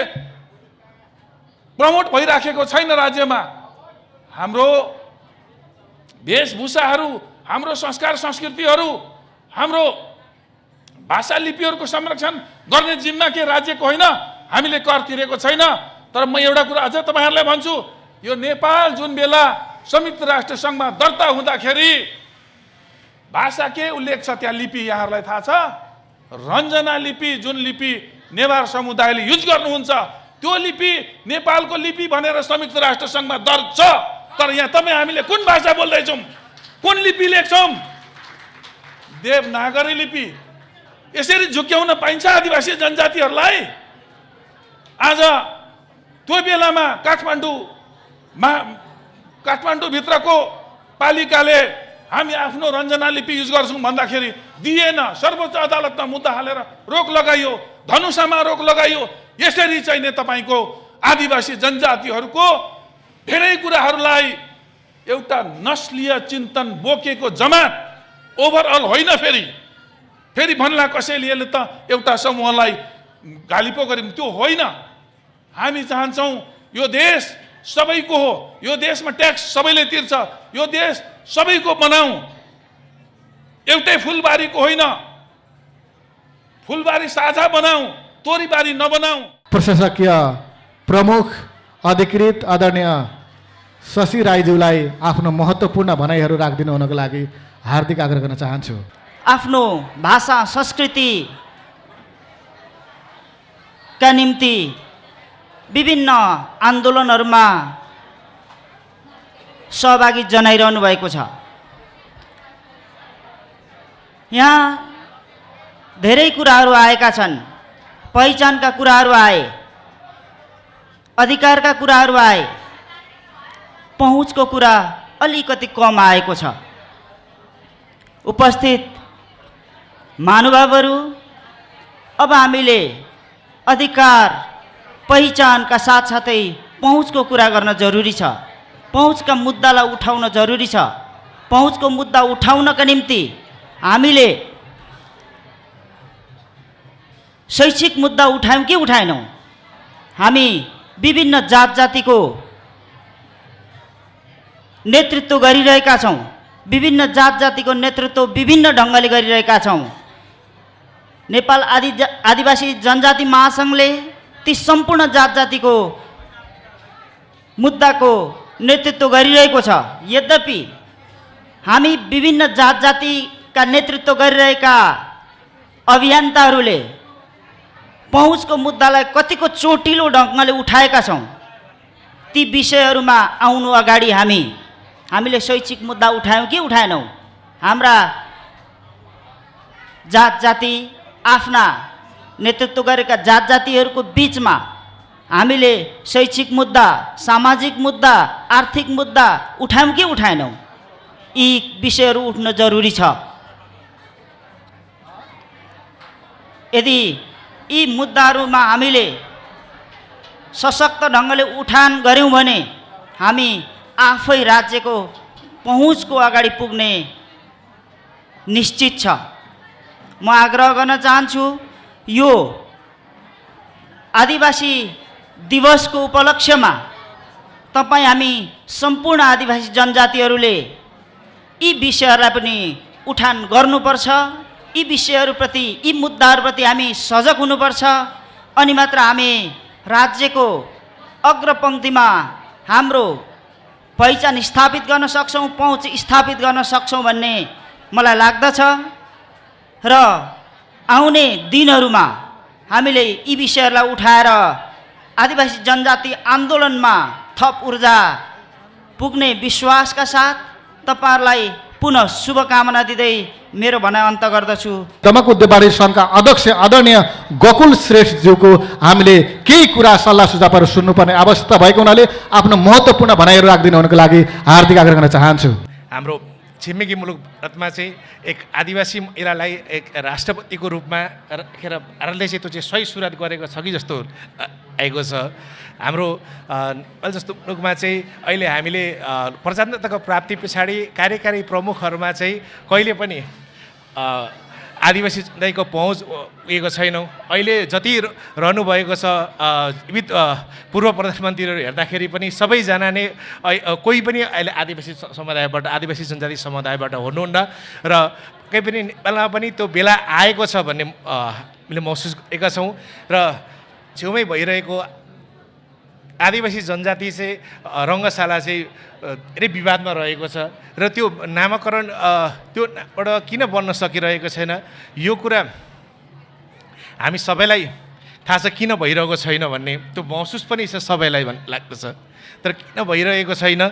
प्रमोट भइराखेको छैन। राज्यमा हाम्रो वेशभूषाहरू, हाम्रो संस्कार संस्कृतिहरू, हाम्रो भाषा लिपिहरूको संरक्षण गर्ने जिम्मा के राज्यको होइन? हामीले कर तिरेको छैन। तर म एउटा कुरा अझ तपाईँहरूलाई भन्छु, यो नेपाल जुन बेला संयुक्त राष्ट्र सङ्घमा दर्ता हुँदाखेरि भाषा के उल्लेख छ त्यहाँ लिपि यहाँहरूलाई थाहा छ? रञ्जना लिपि, जुन लिपि नेवार समुदायले युज गर्नुहुन्छ त्यो लिपि नेपालको लिपि भनेर संयुक्त राष्ट्र सङ्घमा दर्ज छ। तर यहाँ हामीले कुन भाषा बोल्दैछौँ, कुन लिपि लेख्छौँ? देवनागरी लिपि। यसरी झुक्याउन पाइन्छ आदिवासी जनजातिहरूलाई? आज त्यो बेलामा काठमाडौँभित्रको पालिकाले हामी आफ्नो रञ्जना लिपि युज गर्छौँ भन्दाखेरि दिएन। सर्वोच्च अदालतमा मुद्दा हालेर रोक लगाइयो, धनुषामा रोक लगाइयो। यसरी चाहिने तपाईँको आदिवासी जनजातिहरूको धेरै कुराहरूलाई एउटा नस्लीय चिन्तन बोकेको जमात ओभरअल होइन। फेरि भन्ला कसैले त एउटा समूहलाई गाली पो गर्यौँ, त्यो होइन। हामी चाहन्छौँ यो देश सबैको हो, यो देशमा ट्याक्स सबैले तिर्छ, यो देश सबैको बनाऊ, एउटै फुलबारीको होइन। फुलबारी साझा बनाऊ, तोरीबारी नबनाऊ। प्रशासकीय प्रमुख अधिकृत आदरणीय शशि राईज्यूलाई आफ्नो महत्त्वपूर्ण भनाइहरू राखिदिनु हुनको लागि हार्दिक आग्रह गर्न चाहन्छु। आफ्नो भाषा संस्कृतिका निम्ति विभिन्न आन्दोलनहरूमा सहभागी जनाइरहनु भएको छ। यहाँ धेरै कुराहरू आएका छन्, पहिचानका कुराहरू आए, अधिकारका कुराहरू आए, पहुँचको कुरा अलिकति कम आएको छ। उपस्थित महानुभावहरू, अब हामीले अधिकार पहिचानका साथसाथै पहुँचको कुरा गर्न जरुरी छ। पहुँचका मुद्दालाई उठाउन जरुरी छ। पहुँचको मुद्दा उठाउनका निम्ति हामीले शैक्षिक मुद्दा उठायौँ कि उठाएनौँ? हामी विभिन्न जात जातिको नेतृत्व गरिरहेका छौँ। विभिन्न जात जातिको नेतृत्व विभिन्न ढङ्गले गरिरहेका छौँ। नेपाल आदिवासी जनजाति महासङ्घले ती सम्पूर्ण जात जातिको मुद्दाको नेतृत्व गरिरहेको छ। यद्यपि हामी विभिन्न जात जातिका नेतृत्व गरिरहेका अभियन्ताहरूले पहुँचको मुद्दालाई कतिको चोटिलो ढङ्गले उठाएका छौँ। ती विषयहरूमा आउनु अगाडि हामीले शैक्षिक मुद्दा उठायौँ कि उठाएनौँ? हाम्रा जात जाति, आफ्ना नेतृत्व गरेका जात जातिहरूको बिचमा हामीले शैक्षिक मुद्दा, सामाजिक मुद्दा, आर्थिक मुद्दा उठायौँ कि उठाएनौँ? यी विषयहरू उठ्न जरुरी छ। यदि यी मुद्दाहरूमा हामीले सशक्त ढङ्गले उठान गऱ्यौँ भने हामी आफै राज्यको पहुँचको अगाडि पुग्ने निश्चित छ। म आग्रह गर्न चाहन्छु, यो आदिवासी दिवसको उपलक्ष्यमा तपाईँ हामी सम्पूर्ण आदिवासी जनजातिहरूले यी विषयहरूलाई पनि उठान गर्नुपर्छ। यी विषयहरूप्रति, यी मुद्दाहरूप्रति हामी सजग हुनुपर्छ। अनि मात्र हामी राज्यको अग्रपङ्क्तिमा हाम्रो पहिचान स्थापित गर्न सक्छौँ, पहुँच स्थापित गर्न सक्छौँ भन्ने मलाई लाग्दछ। र आउने दिनहरूमा हामीले यी विषयहरूलाई उठाएर आदिवासी जनजाति आन्दोलनमा थप ऊर्जा पुग्ने विश्वासका साथ तपाईँहरूलाई पुनः शुभकामना दिँदै मेरो भनाइ अन्त गर्दछु। दमक उद्योगवादी सङ्घका अध्यक्ष आदरणीय गोकुल श्रेष्ठज्यूको हामीले केही कुरा सल्लाह सुझावहरू सुन्नुपर्ने आवश्यकता भएको हुनाले आफ्नो महत्त्वपूर्ण भनाइहरू राखिदिनु हुनको लागि हार्दिक आग्रह गर्न चाहन्छु। हाम्रो छिमेकी मुलुक भारतमा चाहिँ एक आदिवासी महिलालाई एक राष्ट्रपतिको रूपमा राखेर भारतले चाहिँ त्यो चाहिँ सही सुरुवात गरेको छ कि जस्तो आएको छ। हाम्रो जस्तो मुलुकमा चाहिँ अहिले हामीले प्रजातन्त्रको प्राप्ति पछाडि कार्यकारी प्रमुखहरूमा चाहिँ कहिले पनि आदिवासी समुदायको पहुँच उयोको छैनौँ। अहिले जति रहनुभएको छ पूर्व प्रधानमन्त्रीहरू हेर्दाखेरि पनि सबैजना नै कोही पनि अहिले आदिवासी समुदायबाट आदिवासी जनजाति समुदायबाट हुनुहुन्न र केही पनि नेपालमा पनि त्यो बेला आएको छ भन्ने हामीले महसुस गरेका छौँ। र छेउमै भइरहेको आदिवासी जनजाति चाहिँ रङ्गशाला चाहिँ धेरै विवादमा रहेको छ र त्यो नामाकरण त्योबाट किन बन्न सकिरहेको छैन यो कुरा हामी सबैलाई थाहा छ किन भइरहेको छैन भन्ने त्यो महसुस पनि छ सबैलाई लाग्दछ। तर किन भइरहेको छैन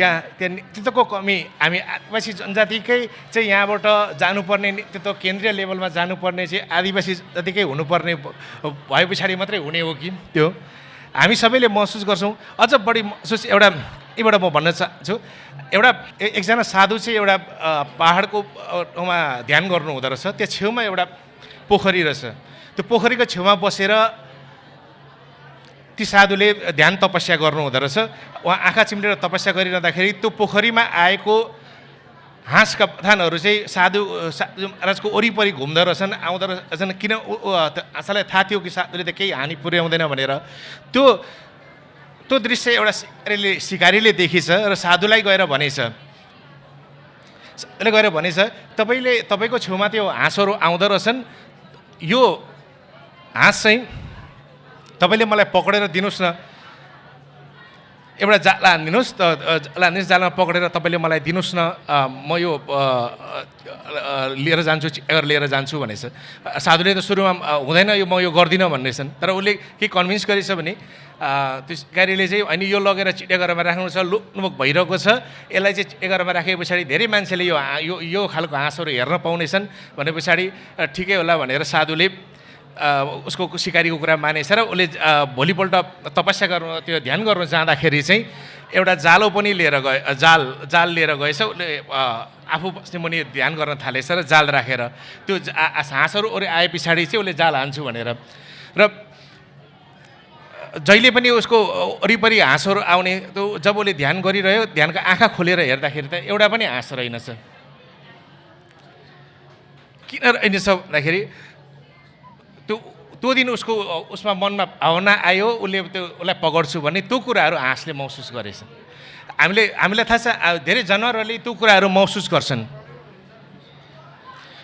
यहाँ त्यहाँ नेतृत्वको कमी हामी आदिवासी जनजातिकै चाहिँ यहाँबाट जानुपर्ने नेतृत्व केन्द्रीय लेभलमा जानुपर्ने चाहिँ आदिवासी जतिकै हुनुपर्ने भए पछाडि मात्रै हुने हो कि त्यो हामी सबैले महसुस गर्छौँ। अझ बढी महसुस एउटा यहीबाट म भन्न चाहन्छु। एउटा एकजना साधु चाहिँ एउटा पहाडको ठाउँमा ध्यान गर्नु हुँदो रहेछ। त्यो छेउमा एउटा पोखरी रहेछ। त्यो पोखरीको छेउमा बसेर ती साधुले ध्यान तपस्या गर्नु हुँदो रहेछ। उहाँ आँखा चिम्लेर तपस्या गरिरहँदाखेरि त्यो पोखरीमा आएको हाँसका बथानहरू चाहिँ साधु महाराजको वरिपरि घुम्दो रहेछन् आउँदो रहेछन्। किन हाँसलाई थाहा थियो कि साधुले त केही हानि पुर्याउँदैन भनेर त्यो दृश्य एउटा सिकारीले देखेछ र साधुलाई गएर भनेछ तपाईँको छेउमा त्यो हाँसहरू आउँदो रहेछन्, यो हाँस चाहिँ तपाईँले मलाई पक्रेर दिनुहोस् न, एउटा जाला हानिदिनुहोस् जालमा पक्रेर तपाईँले मलाई दिनुहोस् न, म यो लिएर जान्छु भनेछ। साधुले त सुरुमा हुँदैन यो म यो गर्दिनँ भन्नेछन्। तर उसले के कन्भिन्स गरेछ भने त्यो सिकारीले चाहिँ होइन यो लगेर चिडियाघरमा राख्नु छ, लुकमुक भइरहेको छ, यसलाई चाहिँ चिडियाघरमा राखे पछाडि धेरै मान्छेले यो खालको हाँसहरू हेर्न पाउनेछन् भने पछाडि ठिकै होला भनेर साधुले उसको सिकारीको कुरा मानेछ र उसले भोलिपल्ट तपस्या गर्नु त्यो ध्यान गर्नु जाँदाखेरि चाहिँ एउटा जालो पनि लिएर गए जाल लिएर गएछ। उसले आफू बस्ने मुनि ध्यान गर्न थालेछ र जाल राखेर त्यो हाँसहरू अरू आए पछाडि चाहिँ उसले जाल हान्छु भनेर र जहिले पनि उसको वरिपरि हाँसहरू आउने त्यो जब उसले ध्यान गरिरह्यो ध्यानको आँखा खोलेर हेर्दाखेरि त एउटा पनि हाँस रहेनछ। किन रहेनछ भन्दाखेरि त्यो दिन उसमा मनमा भावना आयो उसलाई पकड्छु भन्ने त्यो कुराहरू हाँसले महसुस गरेछ। हामीलाई थाहा छ धेरै जनावरहरूले त्यो कुराहरू महसुस गर्छन्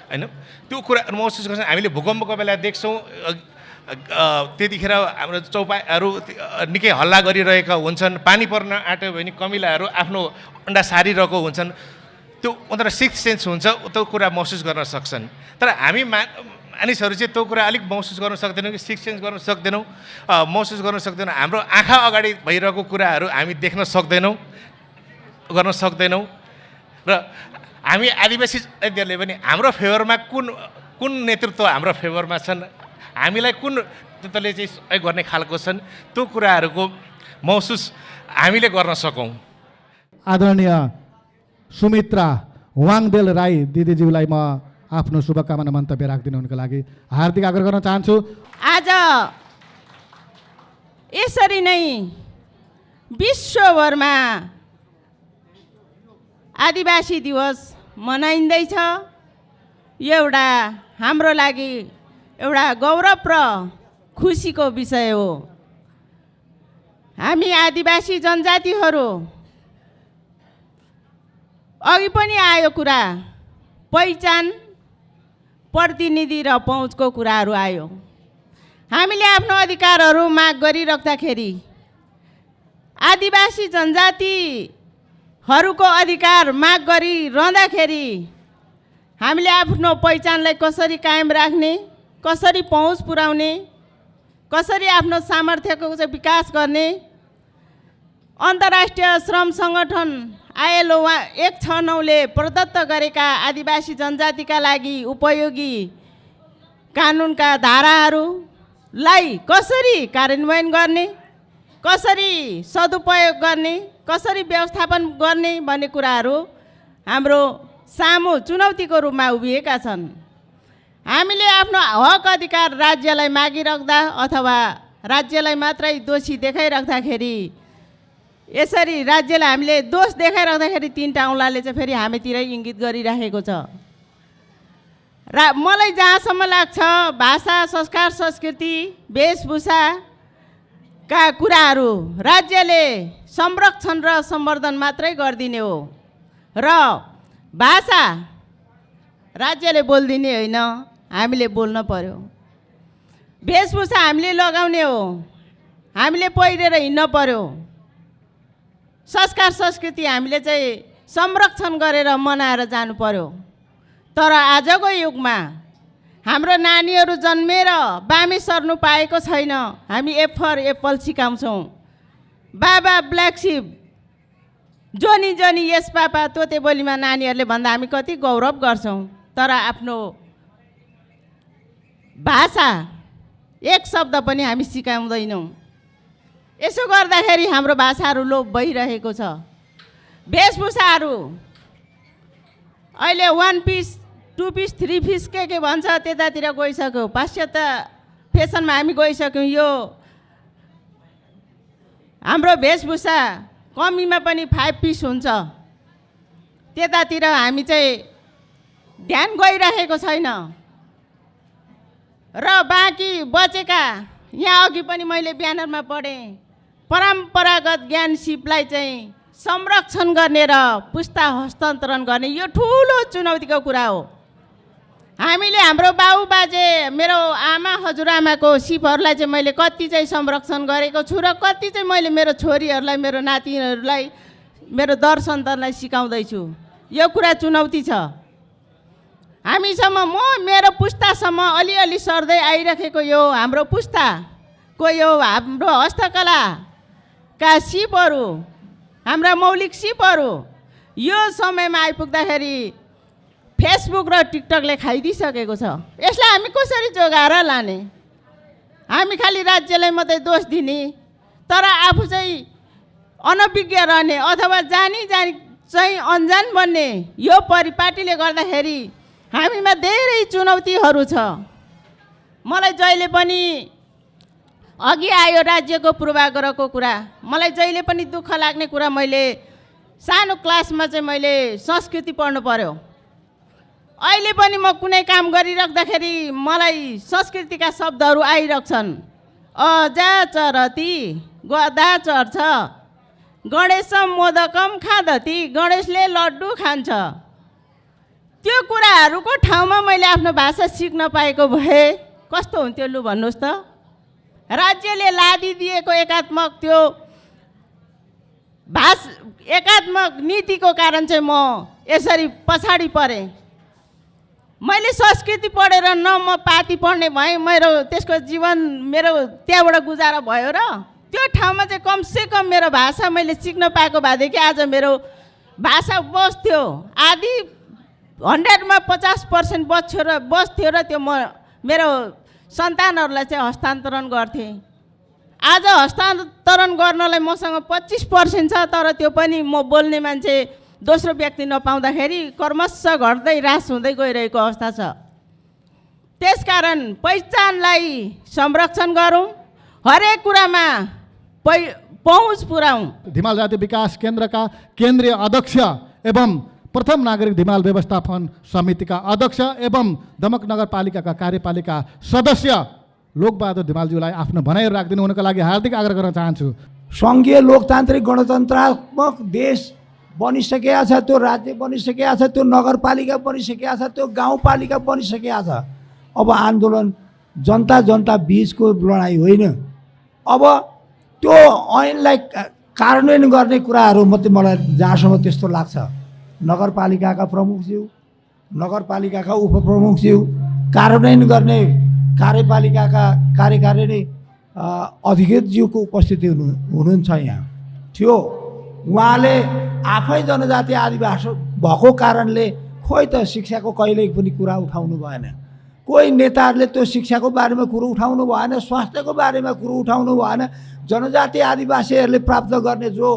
होइन, त्यो कुराहरू महसुस गर्छन्। हामीले भूकम्पको बेला देख्छौँ त्यतिखेर हाम्रो चौपाईहरू निकै हल्ला गरिरहेका हुन्छन्, पानी पर्न आँट्यो भने कमिलाहरू आफ्नो अन्डा सारिरहेको हुन्छन्। त्यो उनीहरू सिक्स सेन्स हुन्छ, त्यो कुरा महसुस गर्न सक्छन्। तर हामी मानिसहरू चाहिँ त्यो कुरा अलिक महसुस गर्न सक्दैनौँ कि सिक्स सेन्स गर्न सक्दैनौँ, महसुस गर्न सक्दैनौँ। हाम्रो आँखा अगाडि भइरहेको कुराहरू हामी देख्न गर्न सक्दैनौँ र हामी आदिवासी जातिहरूले पनि हाम्रो फेभरमा कुन नेतृत्व हाम्रो फेभरमा छन्, हामीलाई कुन नेतृत्वले चाहिँ सहयोग गर्ने खालको छन्, त्यो कुराहरूको महसुस हामीले गर्न सकौँ। आदरणीय सुमित्रा वाङदेल राई दिदीज्यूलाई म आफ्नो शुभकामना मन्तव्य राखिदिनुको लागि हार्दिक आग्रह गर्न चाहन्छु। आज यसरी नै विश्वभरमा आदिवासी दिवस मनाइँदैछ। एउटा हाम्रो लागि एउटा गौरव र खुसीको विषय हो। हामी आदिवासी जनजातिहरू अघि पनि आयो कुरा, पहिचान, प्रतिनिधि र पहुँचको कुराहरू आयो। हामीले आफ्नो अधिकारहरू माग गरिराख्दाखेरि आदिवासी जनजातिहरूको अधिकार माग गरिरहँदाखेरि हामीले आफ्नो पहिचानलाई कसरी कायम राख्ने, कसरी पहुँच पुर्याउने, कसरी आफ्नो सामर्थ्यको चाहिँ विकास गर्ने, अन्तर्राष्ट्रिय श्रम सङ्गठन ILO 169ले प्रदत्त गरेका आदिवासी जनजातिका लागि उपयोगी कानुनका धाराहरूलाई कसरी कार्यान्वयन गर्ने, कसरी सदुपयोग गर्ने, कसरी व्यवस्थापन गर्ने भन्ने कुराहरू हाम्रो सामु चुनौतीको रूपमा उभिएका छन्। हामीले आफ्नो हक अधिकार राज्यलाई मागिराख्दा अथवा राज्यलाई मात्रै दोषी देखाइराख्दाखेरि, यसरी राज्यलाई हामीले दोष देखाइराख्दाखेरि तीनटा औँलाले चाहिँ फेरि हामीतिरै इङ्गित गरिराखेको छ। मलाई जहाँसम्म लाग्छ भाषा, संस्कार, संस्कृति, वेशभूषाका कुराहरू राज्यले संरक्षण र सम्वर्धन मात्रै गरिदिने हो र भाषा राज्यले बोलिदिने होइन, हामीले बोल्न पर्यो। वेशभूषा हामीले लगाउने हो, हामीले पहिरेर हिँड्न पर्यो। संस्कार संस्कृति हामीले चाहिँ संरक्षण गरेर मनाएर जानु पर्यो। तर आजको युगमा हाम्रो नानीहरू जन्मेर बामे सर्नु पाएको छैन। हामी एफ फर एप्पल सिकाउँछौँ, बाबा ब्ल्याक सिप, जोनी जोनी यस पापा तोते बोलीमा नानीहरूले भन्दा हामी कति गौरव गर्छौँ। तर आफ्नो भाषा एक शब्द पनि हामी सिकाउँदैनौँ। यसो गर्दाखेरि हाम्रो भाषाहरू लोप भइरहेको छ। वेशभूषाहरू अहिले 1 पिस 2 पिस 3 पिस के भन्छ त्यतातिर गइसक्यो। पाश्चात्य फेसनमा हामी गइसक्यौँ। यो हाम्रो वेशभूषा कमीमा पनि 5 पिस हुन्छ। त्यतातिर हामी चाहिँ ध्यान गइरहेको छैन र बाँकी बचेका, यहाँ अघि पनि मैले ब्यानरमा पढेँ, परम्परागत ज्ञान सिपलाई चाहिँ संरक्षण गर्ने र पुस्ता हस्तान्तरण गर्ने यो ठुलो चुनौतीको कुरा हो। हामीले हाम्रो बाउ बाजे, मेरो आमा हजुरआमाको सिपहरूलाई चाहिँ मैले कति चाहिँ संरक्षण गरेको छु र कति चाहिँ मैले मेरो छोरीहरूलाई, मेरो नातिनीहरूलाई, मेरो दर सन्तानलाई सिकाउँदैछु। यो कुरा चुनौती छ हामीसम्म। मेरो पुस्तासम्म अलिअलि सर्दै आइरहेको यो हाम्रो पुस्ताको यो हाम्रो हस्तकलाका सिपहरू, हाम्रा मौलिक सिपहरू यो समयमा आइपुग्दाखेरि फेसबुक र टिकटकले खाइदिइसकेको छ। यसलाई हामी कसरी जोगाएर लाने? हामी खालि राज्यलाई मात्रै दोष दिने, तर आफू चाहिँ अनभिज्ञ रहने अथवा जानी चाहिँ अनजान बन्ने यो परिपाटीले गर्दाखेरि हामीमा धेरै चुनौतीहरू छ। मलाई जहिले पनि अघि आयो राज्यको पूर्वाग्रहको कुरा, मलाई जहिले पनि दुःख लाग्ने कुरा, मैले सानो क्लासमा चाहिँ मैले संस्कृति पढ्नु पर्यो। अहिले पनि म कुनै काम गरिराख्दाखेरि मलाई संस्कृतिका शब्दहरू आइरहेछन्। अजा चरती गदा चर्छ, गणेशम मोदकम खाँदती, गणेशले लड्डु खान्छ। त्यो कुराहरूको ठाउँमा मैले आफ्नो भाषा सिक्न पाएको भए कस्तो हुन्थ्यो लु भन्नुहोस् त। राज्यले लादिदिएको एकात्मक त्यो एकात्मक नीतिको कारण चाहिँ म यसरी पछाडि परेँ। मैले संस्कृति पढेर न म पाती पढ्ने भएँ, मेरो त्यसको जीवन मेरो त्यहाँबाट गुजारा भयो र त्यो ठाउँमा चाहिँ कमसेकम मेरो भाषा मैले सिक्न पाएको भएदेखि आज मेरो भाषा बस्थ्यो। आदि 100मा 50% बस्थ्यो र त्यो म मेरो सन्तानहरूलाई चाहिँ हस्तान्तरण गर्थेँ। आज हस्तान्तरण गर्नलाई मसँग 25% छ, तर त्यो पनि म बोल्ने मान्छे दोस्रो व्यक्ति नपाउँदाखेरि क्रमशः घट्दै ह्रास हुँदै गइरहेको अवस्था छ। त्यसकारण पहिचानलाई संरक्षण गरौँ, हरेक कुरामा पहुँच पुर्याउँ। धिमाल जाति विकास केन्द्रका केन्द्रीय अध्यक्ष एवं प्रथम नागरिक धिमाल व्यवस्थापन समितिका अध्यक्ष एवं दमक नगरपालिकाका कार्यपालिका सदस्य लोकबहादुर धिमालज्यूलाई आफ्नो भनाइ राखिदिनु हुनको लागि हार्दिक आग्रह गर्न चाहन्छु। सङ्घीय लोकतान्त्रिक गणतन्त्रात्मक देश बनिसकेको छ, त्यो राज्य बनिसकेको छ, त्यो नगरपालिका बनिसकेको छ, त्यो गाउँपालिका बनिसकेको छ। अब आन्दोलन जनता बिचको लडाइँ होइन। अब त्यो ऐनलाई कार्यान्वयन गर्ने कुराहरू मात्रै मलाई जहाँसम्म त्यस्तो लाग्छ, नगरपालिकाका प्रमुखज्यू, नगरपालिकाका उपप्रमुखज्यू कार्यान्वयन गर्ने कार्यपालिकाका कार्यकारिणी अधिकृतज्यूको उपस्थिति हुनुहुन्छ यहाँ थियो। उहाँले आफै जनजाति आदिवासी भएको कारणले खोइ त शिक्षाको कहिल्यै पनि कुरा उठाउनु भएन। कोही नेताहरूले त्यो शिक्षाको बारेमा कुरो उठाउनु भएन, स्वास्थ्यको बारेमा कुरो उठाउनु भएन। जनजाति आदिवासीहरूले प्राप्त गर्ने जो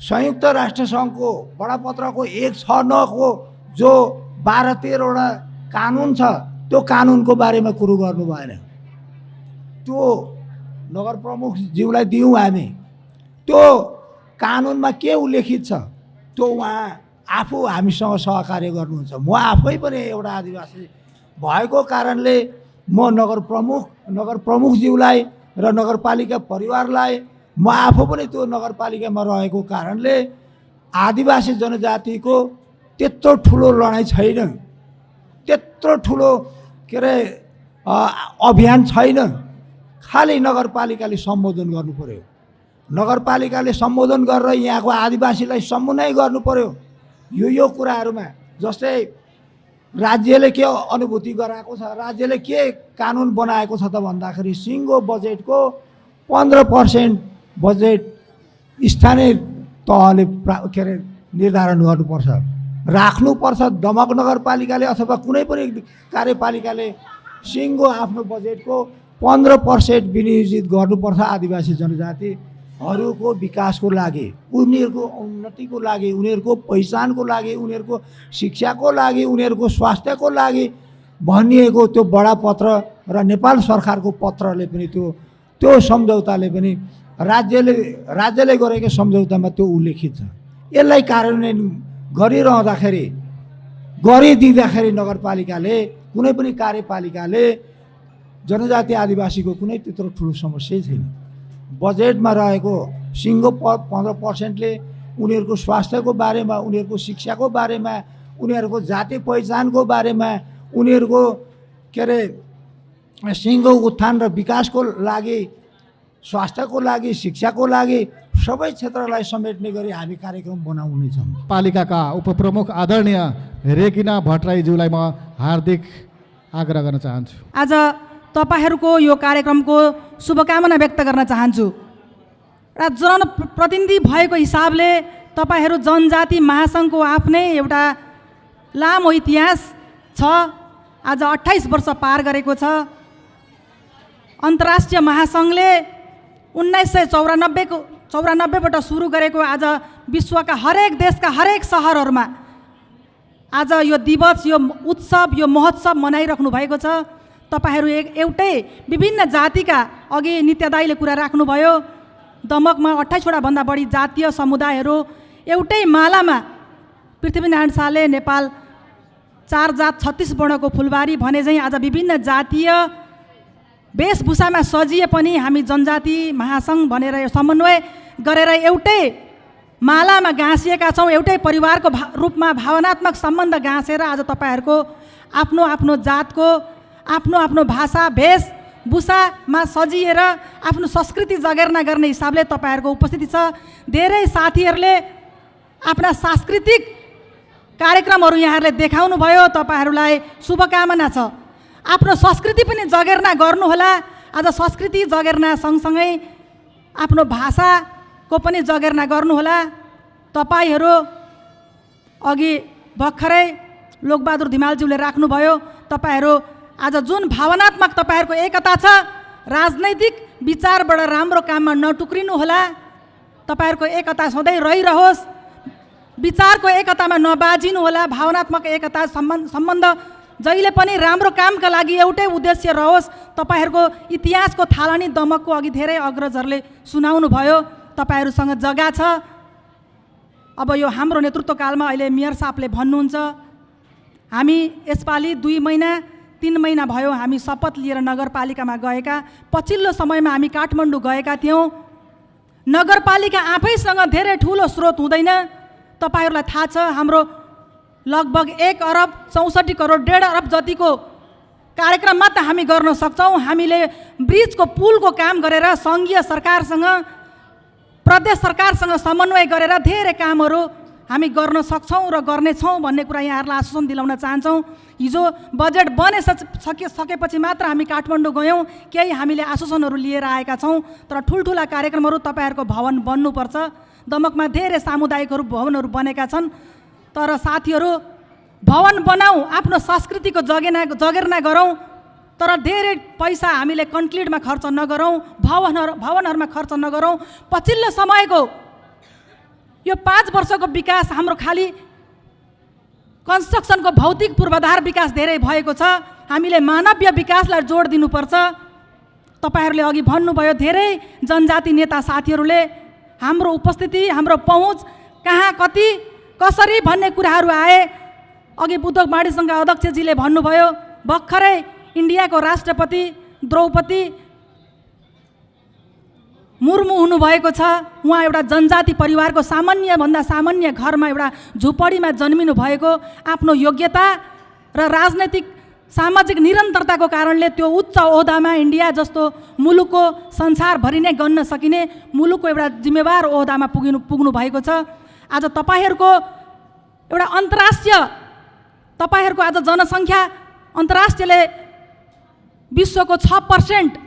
संयुक्त राष्ट्रसङ्घको बडापत्रको 169 को जो 12-13वटा कानुन छ त्यो कानुनको बारेमा कुरो गर्नु भएन। त्यो नगर प्रमुखज्यूलाई दियौँ हामी। त्यो कानुनमा के उल्लेखित छ त्यो उहाँ आफू हामीसँग सहकार्य गर्नुहुन्छ। म आफै पनि एउटा आदिवासी भएको कारणले म नगर प्रमुखज्यूलाई र नगरपालिका परिवारलाई म आफू पनि त्यो नगरपालिकामा रहेको कारणले आदिवासी जनजातिको त्यत्रो ठुलो लडाइँ छैन, त्यत्रो ठुलो के अरे अभियान छैन। खालि नगरपालिकाले सम्बोधन गर्नु पर्यो, नगरपालिकाले सम्बोधन गरेर यहाँको आदिवासीलाई सम्बोधन गर्नु पर्यो। यो कुराहरूमा जस्तै राज्यले के अनुभूति गराएको छ, राज्यले के कानुन बनाएको छ त भन्दाखेरि सिङ्गो बजेटको 15% बजेट स्थानीय तहले के अरे निर्धारण गर्नुपर्छ, राख्नुपर्छ। दमक नगरपालिकाले अथवा कुनै पनि कार्यपालिकाले सिङ्गो आफ्नो बजेटको 15% विनियोजित गर्नुपर्छ आदिवासी जनजातिहरूको विकासको लागि, उनीहरूको उन्नतिको लागि, उनीहरूको पहिचानको लागि, उनीहरूको शिक्षाको लागि, उनीहरूको स्वास्थ्यको लागि भनिएको त्यो बडापत्र र नेपाल सरकारको पत्रले पनि त्यो सम्झौताले पनि राज्यले गरेको सम्झौतामा त्यो उल्लेखित छ। यसलाई कार्यान्वयन गरिदिँदाखेरि नगरपालिकाले कुनै पनि कार्यपालिकाले जनजाति आदिवासीको कुनै त्यत्रो ठुलो समस्या छैन। बजेटमा रहेको सिङ्गो 15%ले उनीहरूको स्वास्थ्यको बारेमा, उनीहरूको शिक्षाको बारेमा, उनीहरूको जाति पहिचानको बारेमा, उनीहरूको के अरे सिङ्गो उत्थान र विकासको लागि, स्वास्थ्यको लागि, शिक्षाको लागि सबै क्षेत्रलाई समेट्ने गरी हामी कार्यक्रम बनाउनेछौँ। पालिकाका उपप्रमुख आदरणीय रेगिना भट्टराईज्यूलाई म हार्दिक आग्रह गर्न चाहन्छु। आज तपाईँहरूको यो कार्यक्रमको शुभकामना व्यक्त गर्न चाहन्छु र जनप्रतिनिधि भएको हिसाबले तपाईँहरू जनजाति महासङ्घको आफ्नै एउटा लामो इतिहास छ। आज 28 वर्ष पार गरेको छ। अन्तर्राष्ट्रिय महासङ्घले 1994बाट सुरु गरेको आज विश्वका हरेक देशका हरेक सहरहरूमा आज यो दिवस, यो उत्सव, यो महोत्सव मनाइराख्नु भएको छ। तपाईँहरू एउटै विभिन्न जातिका, अघि नित्य दाइले कुरा राख्नुभयो, दमकमा 28वटा भन्दा बढी जातीय समुदायहरू एउटै मालामा, पृथ्वीनारायण शाहले नेपाल 4 जात 36 वर्णको फुलबारी भने चाहिँ आज विभिन्न जातीय वेशभूषामा सजिए पनि हामी जनजाति महासङ्घ भनेर यो समन्वय गरेर एउटै मालामा गाँसिएका छौँ। एउटै परिवारको रूपमा भावनात्मक सम्बन्ध गाँसेर आज तपाईँहरूको आफ्नो आफ्नो जातको आफ्नो आफ्नो भाषा वेशभूषामा सजिएर आफ्नो संस्कृति जगेर्ना गर्ने हिसाबले तपाईँहरूको उपस्थिति छ। धेरै साथीहरूले आफ्ना सांस्कृतिक कार्यक्रमहरू यहाँहरूले देखाउनु भयो। तपाईँहरूलाई शुभकामना छ। आफ्नो संस्कृति पनि जगेर्ना गर्नुहोला। आज संस्कृति जगेर्ना सँगसँगै आफ्नो भाषाको पनि जगेर्ना गर्नुहोला। तपाईँहरू अघि भर्खरै लोकबहादुर धिमालज्यूले राख्नुभयो, तपाईँहरू आज जुन भावनात्मक तपाईँहरूको एकता छ, राजनैतिक विचारबाट राम्रो काममा नटुक्रिनुहोला। तपाईँहरूको एकता सधैँ रहिरहोस्, विचारको एकतामा नबाजिनुहोला। भावनात्मक एकता सम्बन्ध जहिले पनि राम्रो कामका लागि एउटै उद्देश्य रहोस्। तपाईँहरूको इतिहासको थालनी दमकको अघि धेरै अग्रजहरूले सुनाउनु भयो। तपाईँहरूसँग जग्गा छ। अब यो हाम्रो नेतृत्वकालमा अहिले मेयर साहबले भन्नुहुन्छ, हामी यसपालि 2 महिना 3 महिना भयो हामी शपथ लिएर नगरपालिकामा गएका। पछिल्लो समयमा हामी काठमाडौँ गएका थियौँ। नगरपालिका आफैसँग धेरै ठुलो स्रोत हुँदैन। तपाईँहरूलाई थाहा छ, हाम्रो लगभग 1 अरब 64 करोड 1.5 अरब जतिको कार्यक्रम मात्र हामी गर्न सक्छौँ। हामीले ब्रिजको पुलको काम गरेर सङ्घीय सरकारसँग, प्रदेश सरकारसँग समन्वय गरेर धेरै कामहरू हामी गर्न सक्छौँ र गर्नेछौँ भन्ने कुरा यहाँहरूलाई आश्वासन दिलाउन चाहन्छौँ। हिजो बजेट सकेपछि मात्र हामी काठमाडौँ गयौँ, केही हामीले आश्वासनहरू लिएर आएका छौँ। तर ठुल्ठुला कार्यक्रमहरू तपाईँहरूको भवन बन्नुपर्छ। दमकमा धेरै सामुदायिकहरू भवनहरू बनेका छन्, तर साथीहरू भवन बनाऊ, आफ्नो संस्कृतिको जगेर्ना गरौँ, तर धेरै पैसा हामीले कन्क्रिटमा खर्च नगरौँ, भवनहरूमा खर्च नगरौँ। पछिल्लो समयको यो 5 वर्षको विकास हाम्रो खालि कन्स्ट्रक्सनको भौतिक पूर्वाधार विकास धेरै भएको छ। हामीले मानवीय विकासलाई जोड दिनुपर्छ। तपाईँहरूले अघि भन्नुभयो, धेरै जनजाति नेता साथीहरूले हाम्रो उपस्थिति, हाम्रो पहुँच कहाँ, कति, कसरी भन्ने कुराहरू आए। अघि बुद्धक माडीसँग अध्यक्षजीले भन्नुभयो, भर्खरै इन्डियाको राष्ट्रपति द्रौपदी मुर्मु हुनुभएको छ। उहाँ एउटा जनजाति परिवारको सामान्यभन्दा सामान्य घरमा एउटा झुपडीमा जन्मिनु भएको, आफ्नो योग्यता र राजनैतिक सामाजिक निरन्तरताको कारणले त्यो उच्च ओहदामा, इन्डिया जस्तो मुलुकको संसारभरि नै गन्न सकिने मुलुकको एउटा जिम्मेवार ओहदामा पुग्नु भएको छ। आज तपाईँहरूको एउटा अन्तर्राष्ट्रिय, तपाईँहरूको आज जनसङ्ख्या अन्तर्राष्ट्रियले विश्वको 6%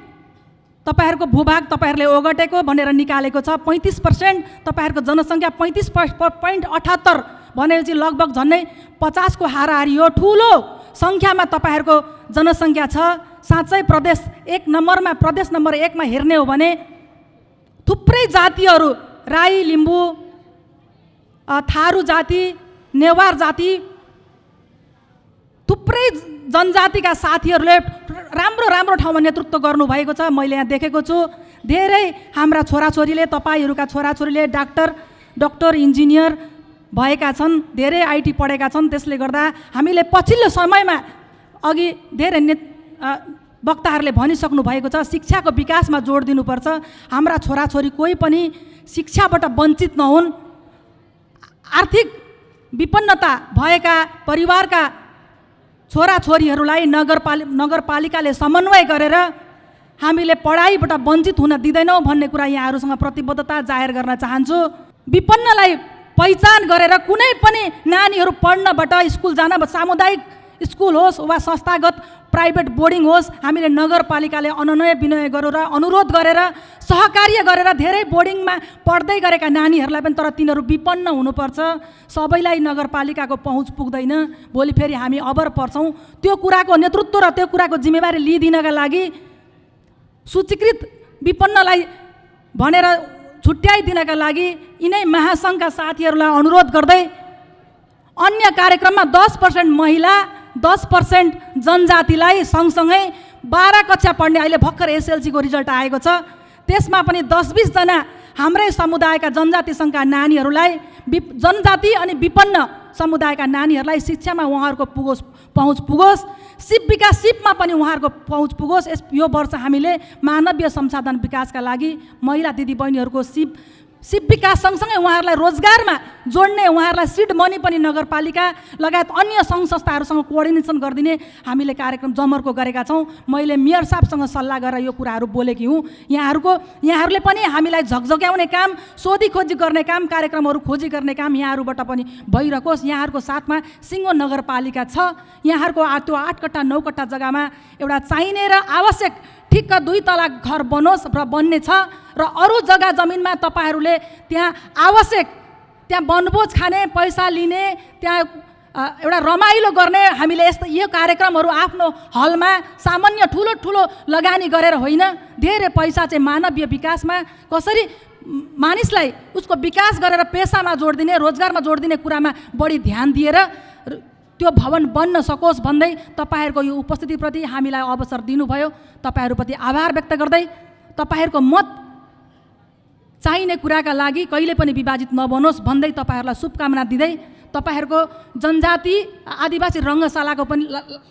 तपाईँहरूको भूभाग तपाईँहरूले ओगटेको भनेर निकालेको छ। 35% तपाईँहरूको जनसङ्ख्या 35.78 भनेपछि लगभग झन्डै 50 को हाराहारी हो। ठुलो सङ्ख्यामा तपाईँहरूको जनसङ्ख्या छ। साँच्चै प्रदेश नम्बर 1 मा हेर्ने हो भने थुप्रै जातिहरू, राई, लिम्बू, थारू जाति, नेवार जाति, थुप्रै जनजातिका साथीहरूले राम्रो ठाउँमा नेतृत्व गर्नुभएको छ। मैले यहाँ देखेको छु धेरै हाम्रा छोराछोरीले, तपाईँहरूका छोराछोरीले डाक्टर इन्जिनियर भएका छन्, धेरै आइटी पढेका छन्। त्यसले गर्दा हामीले पछिल्लो समयमा अघि धेरै वक्ताहरूले भनिसक्नु भएको छ, शिक्षाको विकासमा जोड दिनुपर्छ। हाम्रा छोराछोरी कोही पनि शिक्षाबाट वञ्चित नहुन्। आर्थिक विपन्नता भएका परिवारका छोराछोरीहरूलाई नगरपालिकाले समन्वय गरेर हामीले पढाइबाट वञ्चित हुन दिँदैनौँ भन्ने कुरा यहाँहरूसँग प्रतिबद्धता जाहेर गर्न चाहन्छु। विपन्नलाई पहिचान गरेर कुनै पनि नानीहरू पढ्नबाट स्कुल जान, सामुदायिक स्कुल होस् वा संस्थागत प्राइभेट बोर्डिङ होस्, हामीले नगरपालिकाले अनन्य विनय गरेर अनुरोध गरेर सहकार्य गरेर धेरै बोर्डिङमा पढ्दै गरेका नानीहरूलाई पनि, तर तिनीहरू विपन्न हुनुपर्छ। सबैलाई नगरपालिकाको पहुँच पुग्दैन, भोलि फेरि हामी अबर पर्छौँ। त्यो कुराको नेतृत्व र त्यो कुराको जिम्मेवारी लिइदिनका लागि सूचीकृत विपन्नलाई भनेर छुट्याइदिनका लागि यिनै महासङ्घका साथीहरूलाई अनुरोध गर्दै अन्य कार्यक्रममा 10% महिला, 10% जनजातिलाई सँगसँगै 12 कक्षा पढ्ने, अहिले भर्खर SLC को रिजल्ट आएको छ, त्यसमा पनि 10-20 जना हाम्रै समुदायका जनजाति सङ्घका नानीहरूलाई, जनजाति अनि विपन्न समुदायका नानीहरूलाई शिक्षामा उहाँहरूको पहुँच पुगोस्। सिपमा पनि उहाँहरूको पहुँच पुगोस्। यो वर्ष हामीले मानवीय संसाधन विकासका लागि महिला दिदीबहिनीहरूको सिप विकास सँगसँगै उहाँहरूलाई रोजगारमा जोड्ने, उहाँहरूलाई सिड मनी पनि नगरपालिका लगायत अन्य सङ्घ संस्थाहरूसँग कोअर्डिनेसन गरिदिने हामीले कार्यक्रम जमर्को गरेका छौँ। मैले मेयर साहबसँग सल्लाह गरेर यो कुराहरू बोलेकी हुँ। यहाँहरूले पनि हामीलाई झकझक्याउने काम, सोधी खोजी गर्ने काम, कार्यक्रमहरू खोजी गर्ने काम यहाँहरूबाट पनि भइरहोस्। यहाँहरूको साथमा सिङ्गो नगरपालिका छ। यहाँहरूको त्यो 8 कट्ठा 9 कट्ठा जग्गामा एउटा चाहिने र आवश्यक ठिक्क 2 तला घर बनोस् र बन्ने छ, र अरू जग्गा जमिनमा तपाईँहरूले त्यहाँ आवश्यक, त्यहाँ वनभोज खाने, पैसा लिने, त्यहाँ एउटा रमाइलो गर्ने, हामीले यो कार्यक्रमहरू आफ्नो हलमा सामान्य ठुलो लगानी गरेर होइन, धेरै पैसा चाहिँ मानवीय विकासमा कसरी मानिसलाई उसको विकास गरेर पेसामा जोडिदिने, रोजगारमा जोडिदिने कुरामा बढी ध्यान दिएर त्यो भवन बन्न सकोस् भन्दै तपाईँहरूको यो उपस्थितिप्रति हामीलाई अवसर दिनुभयो, तपाईँहरूप्रति आभार व्यक्त गर्दै तपाईँहरूको मत चाहिने कुराका लागि कहिले पनि विभाजित नबनोस् भन्दै तपाईँहरूलाई शुभकामना दिँदै तपाईँहरूको जनजाति आदिवासी रङ्गशालाको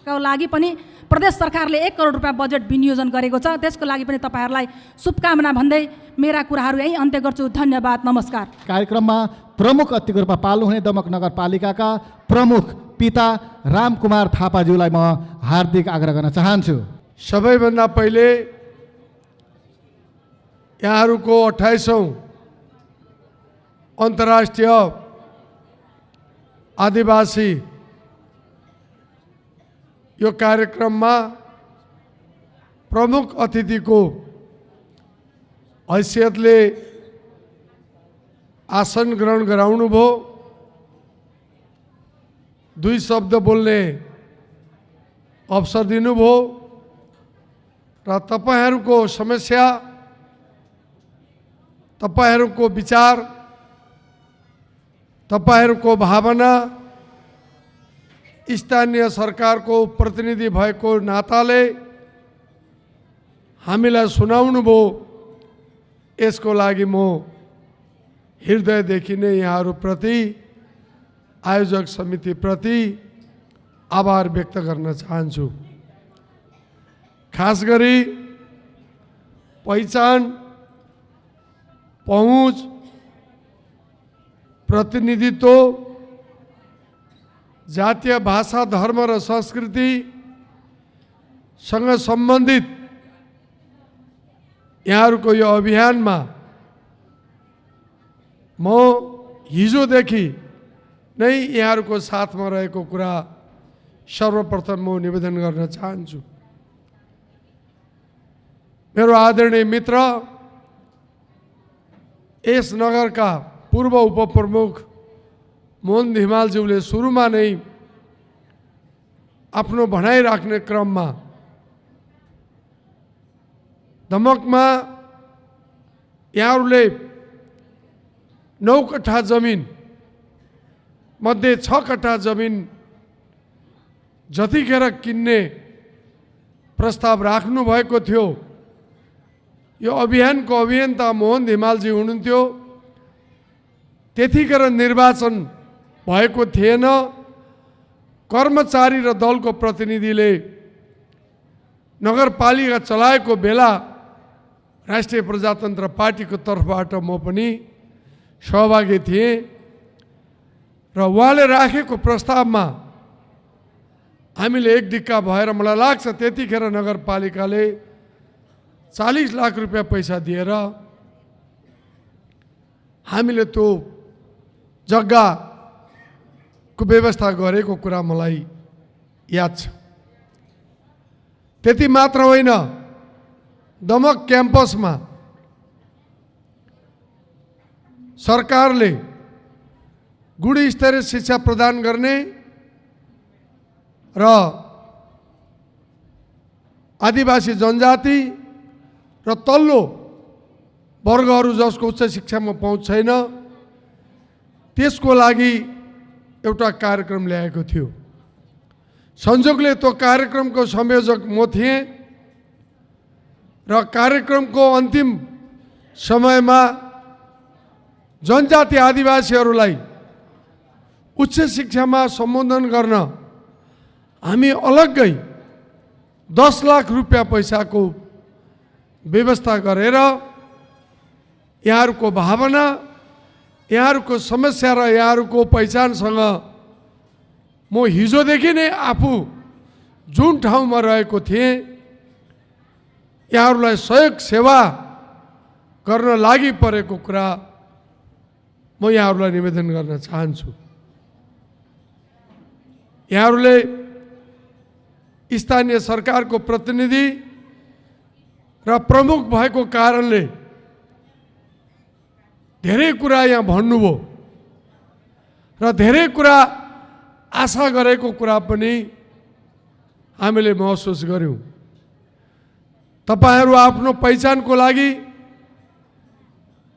लागि पनि प्रदेश सरकारले 1 करोड रुपियाँ बजेट विनियोजन गरेको छ। त्यसको लागि पनि तपाईँहरूलाई शुभकामना भन्दै मेरा कुराहरू यहीँ अन्त्य गर्छु। धन्यवाद, नमस्कार। कार्यक्रममा प्रमुख अतिथिको रूपमा पाल्नुहुने दमक नगरपालिकाका प्रमुख पिता रामकुमार थापाज्यूलाई म हार्दिक आग्रह गर्न चाहन्छु। सबैभन्दा पहिले यहाँहरूको 28औं अन्तर्राष्ट्रिय आदिवासी यो कार्यक्रममा प्रमुख अतिथिको हैसियतले आसन ग्रहण गराउनुभयो। 2 शब्द बोल्ने अवसर दिनुभयो र तपाईहरूको समस्या, तपाईहरूको विचार, तपाईहरूको भावना स्थानीय सरकारको प्रतिनिधि भएको नाताले हामीलाई सुनाउनुभयो। यसको लागि म हृदयदेखि नै यहाँहरूप्रति, आयोजक समितिप्रति आभार व्यक्त गर्न चाहन्छु। खास गरी पहिचान, पहुँच, प्रतिनिधित्व, जातीय भाषा, धर्म र संस्कृतिसँग सम्बन्धित यहाँहरूको यो अभियानमा म हिजोदेखि नै यहाँहरूको साथमा रहेको कुरा सर्वप्रथम म निवेदन गर्न चाहन्छु। मेरो आदरणीय मित्र, यस नगरका पूर्व उपप्रमुख मोहन धिमालज्यूले सुरुमा नै आफ्नो भनाइ राख्ने क्रममा दमकमा यहाँहरूले 9 कट्ठा जमिन मध्ये 6 कट्ठा जमिन जतिखेर किन्ने प्रस्ताव राख्नु भएको थियो, यो अभियानको अभियन्ता मोहन धिमालजी हुनुहुन्थ्यो। त्यतिखेर निर्वाचन भएको थिएन। कर्मचारी र दलको प्रतिनिधिले नगरपालिका चलाएको बेला राष्ट्रिय प्रजातन्त्र पार्टीको तर्फबाट म पनि सहभागी थिएँ र उहाँले राखेको प्रस्तावमा हामीले एक दिक्का भएर मलाई लाग्छ त्यतिखेर नगरपालिकाले 40 लाख रुपियाँ पैसा दिएर हामीले त्यो जग्गाको व्यवस्था गरेको कुरा मलाई याद छ। त्यति मात्र होइन, दमक क्याम्पसमा सरकारले गुणस्तरीय शिक्षा प्रदान गर्ने र आदिवासी जनजाति र तल्लो वर्गहरू जसको उच्च शिक्षामा पहुँच छैन त्यसको लागि एउटा कार्यक्रम ल्याएको थियो। संयोगले त्यो कार्यक्रमको संयोजक म थिएँ र कार्यक्रमको अन्तिम समयमा जनजाति आदिवासीहरूलाई उच्च शिक्षामा सम्बोधन गर्न हामी अलग्गै 10 लाख रुपियाँ पैसाको व्यवस्था गरेर यहाँहरूको भावना, यहाँहरूको समस्या र यहाँहरूको पहिचानसँग म हिजोदेखि नै आफू जुन ठाउँमा रहेको थिएँ यहाँहरूलाई सहयोग सेवा गर्न लागि परेको कुरा म यहाँहरूलाई निवेदन गर्न चाहन्छु। यहाँहरूले स्थानीय सरकारको प्रतिनिधि र प्रमुख भएको कारणले धेरै कुरा यहाँ भन्नुभयो र धेरै कुरा आशा गरेको कुरा पनि हामीले महसुस गर्यौं। तपाईहरु आफ्नो पहिचानको लागि,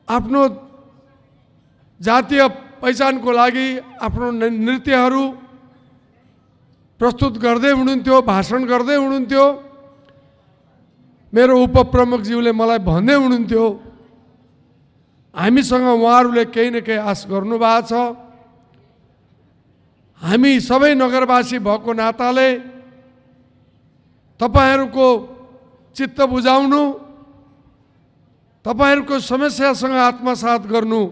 आफ्नो जातीय पहिचानको लागि आफ्नो नृत्यहरू प्रस्तुत गर्दै हुनुहुन्थ्यो, भाषण गर्दै हुनुहुन्थ्यो। मेरो उपप्रमुखज्यूले मलाई भन्दै हुनुहुन्थ्यो हामीसँग उहाँहरूले केही न केही आश गर्नु भएको छ। हामी सबै नगरवासी भएको नाताले तपाईहरुको चित्त बुझाउनु, तपाईहरुको समस्यासँग आत्मसात गर्नु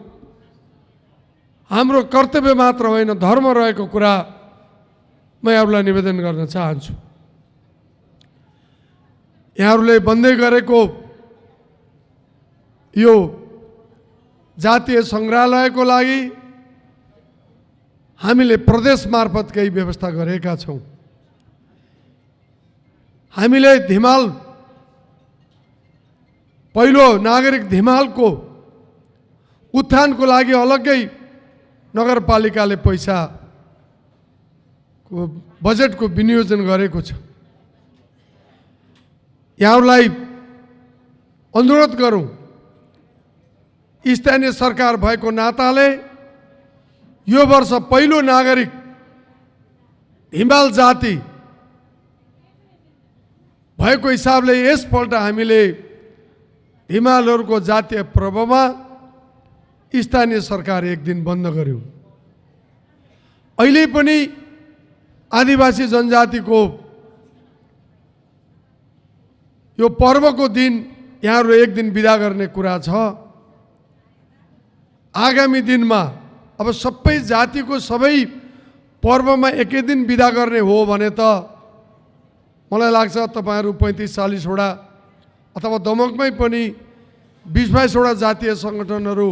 हाम्रो कर्तव्य मात्र होइन, धर्म रहेको कुरा म यहाँहरूलाई निवेदन गर्न चाहन्छु। यहाँहरूले भन्दै गरेको यो जातीय संग्रहालयको लागि हामीले प्रदेश मार्फत केही व्यवस्था गरेका छौँ। हामीले धिमाल पहिलो नागरिक धिमालको उत्थानको लागि अलग्गै नगरपालिकाले पैसा बजेटको विनियोजन गरेको छ। यहाँहरूलाई अनुरोध गरौँ, स्थानीय सरकार भएको नाताले यो वर्ष पहिलो नागरिक हिमाल जाति भएको हिसाबले यसपल्ट हामीले हिमालहरूको जातीय पर्वमा स्थानीय सरकार एक दिन बन्द गर्यो। अहिले पनि आदिवासी जनजातिको यो पर्वको दिन यहाँहरू एक दिन बिदा गर्ने कुरा छ। आगामी दिनमा अब सबै जातिको सबै पर्वमा एकै दिन बिदा गर्ने हो भने त मलाई लाग्छ तपाईहरू 35-40 वटा अथवा दमकमै पनि 20-22 वटा जातीय सङ्गठनहरू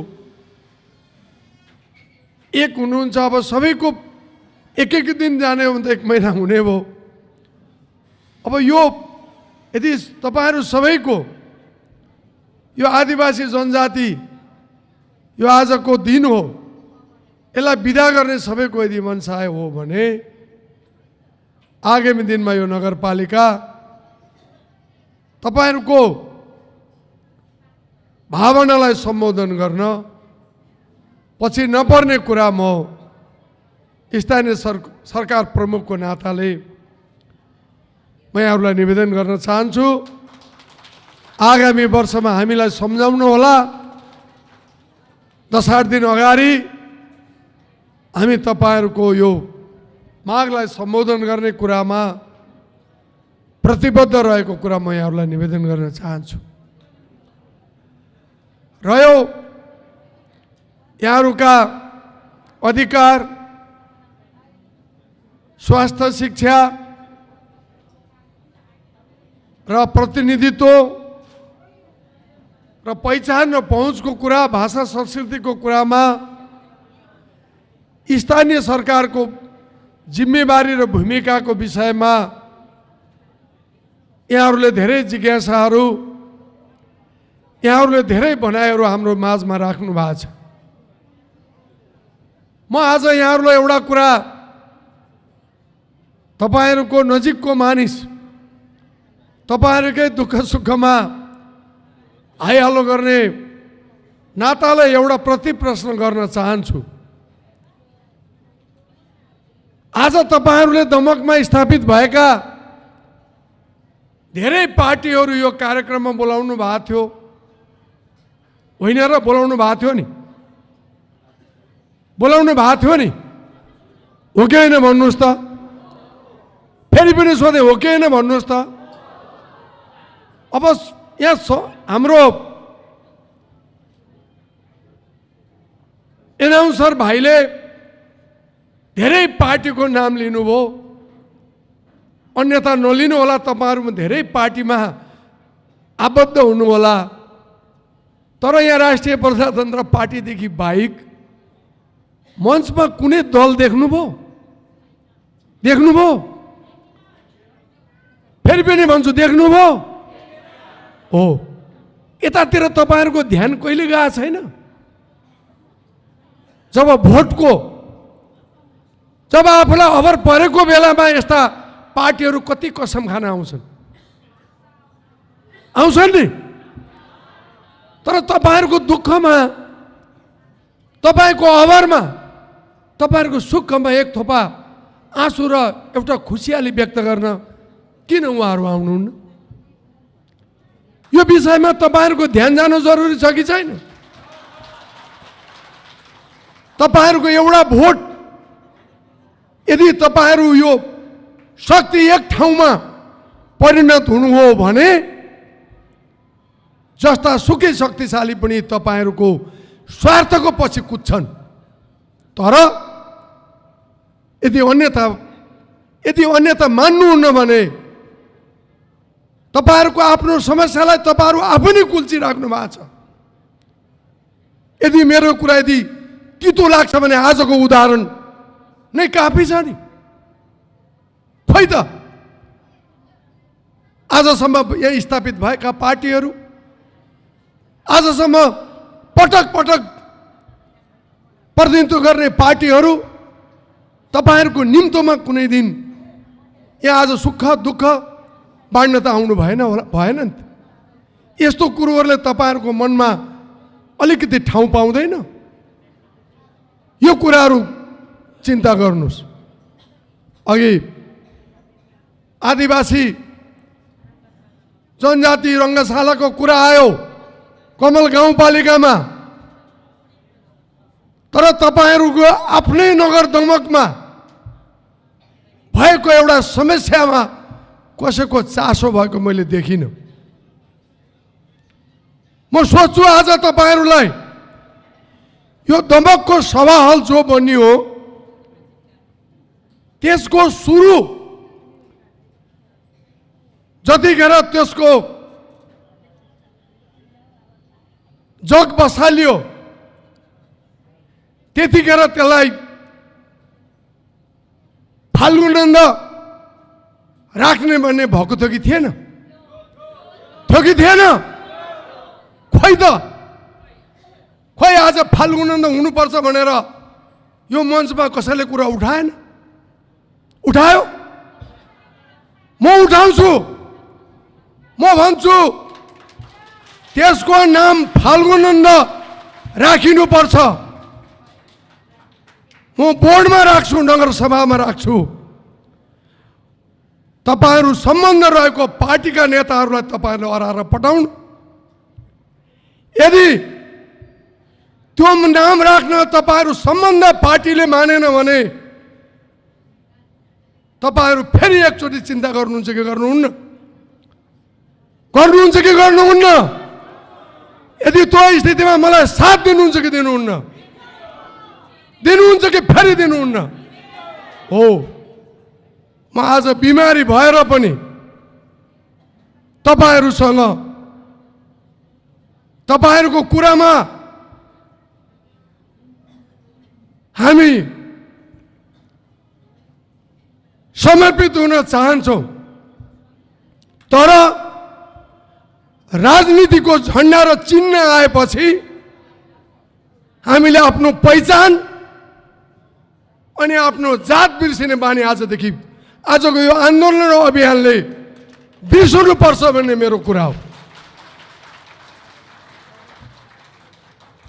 एक हुनुहुन्छ। अब सबैको एक एक दिन जाने हो भने त 1 महिना हुने भयो। अब यो यदि तपाईहरू सबैको यो आदिवासी जनजाति यो आजको दिन हो, यसलाई बिदा गर्ने सबैको यदि मनसाय हो भने आगामी दिनमा यो नगरपालिका तपाईहरूको भावनालाई सम्बोधन गर्न पछि नपर्ने कुरा म स्थानीय सरकार प्रमुखको नाताले म यहाँहरूलाई निवेदन गर्न चाहन्छु। आगामी वर्षमा हामीलाई सम्झाउनु होला, 10-8 दिन अगाडि हामी तपाईहरूको यो मागलाई सम्बोधन गर्ने कुरामा प्रतिबद्ध रहेको कुरा म यहाँहरूलाई निवेदन गर्न चाहन्छु। रह्यो यहाँहरूका अधिकार, स्वास्थ्य, शिक्षा र प्रतिनिधित्व र पहिचान र पहुँचको कुरा, भाषा संस्कृतिको कुरामा स्थानीय सरकारको जिम्मेवारी र भूमिकाको विषयमा यहाँहरूले धेरै जिज्ञासाहरू, यहाँहरूले धेरै भनाइहरू हाम्रो माझमा राख्नु भएको छ। म आज यहाँहरूलाई एउटा कुरा, तपाईहरूको नजिकको मानिस, तपाईहरूकै दुःख सुखमा हाइहालो गर्ने नाताले एउटा प्रश्न गर्न चाहन्छु। आज तपाईहरूले दमकमा स्थापित भएका धेरै पार्टीहरू यो कार्यक्रममा बोलाउनु भएको थियो, होइन र? बोलाउनु भएको थियो नि, बोलाउनु भएको थियो नि, हो कि होइन भन्नुहोस् त? फेरि पनि सोधेँ, हो कि होइन भन्नुहोस् त? अब यहाँ हाम्रो एनाउन्सर भाइले धेरै पार्टीको नाम लिनुभयो, अन्यथा नलिनु होला। तपाईहरुमा धेरै पार्टीमा आबद्ध हुनु होला, तर यहाँ राष्ट्रिय प्रजातन्त्र पार्टीदेखि बाहेक मञ्चमा कुनै दल देख्नुभयो? देख्नुभयो? फेरि पनि भन्छु, देख्नुभयो? हो, यतातिर तपाईहरुको ध्यान कहिले गएको छैन? जब भोटको, जब आफूलाई अभर परेको बेलामा यस्ता पार्टीहरू कति कसम खान आउँछन् नि। तर तपाईहरुको दुःखमा, तपाईको अभरमा, तपाईहरुको सुखमा एक थोपा आँसु र एउटा खुसियाली व्यक्त गर्न किन उहाँहरू आउनुहुन्न? यो विषयमा तपाईहरुको ध्यान जानु जरुरी छ कि छैन? तपाईहरुको एउटा भोट यदि तपाईहरु यो शक्ति एक ठाउँमा परिणत हुनु हो भने जस्ता सुकै शक्तिशाली पनि तपाईहरुको स्वार्थको पछि कुद्छन्। तर यदि अन्यथा मान्नुहुन्न भने तपाईहरुको आफ्नो समस्यालाई तपाईहरु आफै नै कुल्ची राख्नु भएको छ। यदि मेरो कुरा यदि तितो लाग्छ भने आजको उदाहरण नै काफी छ नि। खोइ त आजसम्म यहाँ स्थापित भएका पार्टीहरू, आजसम्म पटक पटक प्रतिनिधित्व गर्ने पार्टीहरू तपाईहरूको निम्तोमा कुनै दिन यहाँ आज सुख दुःख बाँड्न त आउनु भएन नि त। यस्तो कुरोहरूले तपाईहरूको मनमा अलिकति ठाउँ पाउँदैन? यो कुराहरू चिन्ता गर्नुहोस्। अघि आदिवासी जनजाति रङ्गशालाको कुरा आयो कमल गाउँपालिकामा, तर तपाईहरूको आफ्नै नगर दमकमा भएको एउटा समस्यामा कसैको चासो भएको मैले देखिनँ। म सोच्छु आज तपाईहरूलाई यो दमकको सभा हल जो बनियो त्यसको सुरु जतिखेर त्यसको जग बसालियो त्यतिखेर त्यसलाई फाल्गुनन्द राख्ने भन्ने भएको थियो कि थिएन? थियो कि थिएन? खोइ त, खोइ आज फाल्गुनन्द हुनुपर्छ भनेर यो मञ्चमा कसैले कुरा उठाएन? उठायो? म उठाउँछु, म भन्छु त्यसको नाम फाल्गुनन्द राखिनुपर्छ। म बोर्डमा राख्छु, नगरसभामा राख्छु। तपाईहरू सम्बन्ध रहेको पार्टीका नेताहरूलाई तपाईहरूले हराएर पठाउनु। यदि त्यो नाम राख्न तपाईहरू सम्बन्ध पार्टीले मानेन भने तपाईहरू फेरि एकचोटि चिन्ता गर्नुहुन्छ कि गर्नुहुन्न? गर्नुहुन्छ कि गर्नुहुन्न? यदि त्यो स्थितिमा मलाई साथ दिनुहुन्छ कि दिनुहुन्न? दिनुहुन्छ कि फेरि दिनुहुन्न? हो, म आज बिमारी भएर पनि तपाईहरूसँग तपाईहरूको कुरामा हामी समर्पित हुन चाहन्छौँ। तर राजनीतिको झन्डा र चिन्ह आएपछि हामीले आफ्नो पहिचान अनि आफ्नो जात बिर्सिने बानी आजदेखि आजको यो आन्दोलन र अभियानले बिर्सनुपर्छ भन्ने मेरो कुरा हो।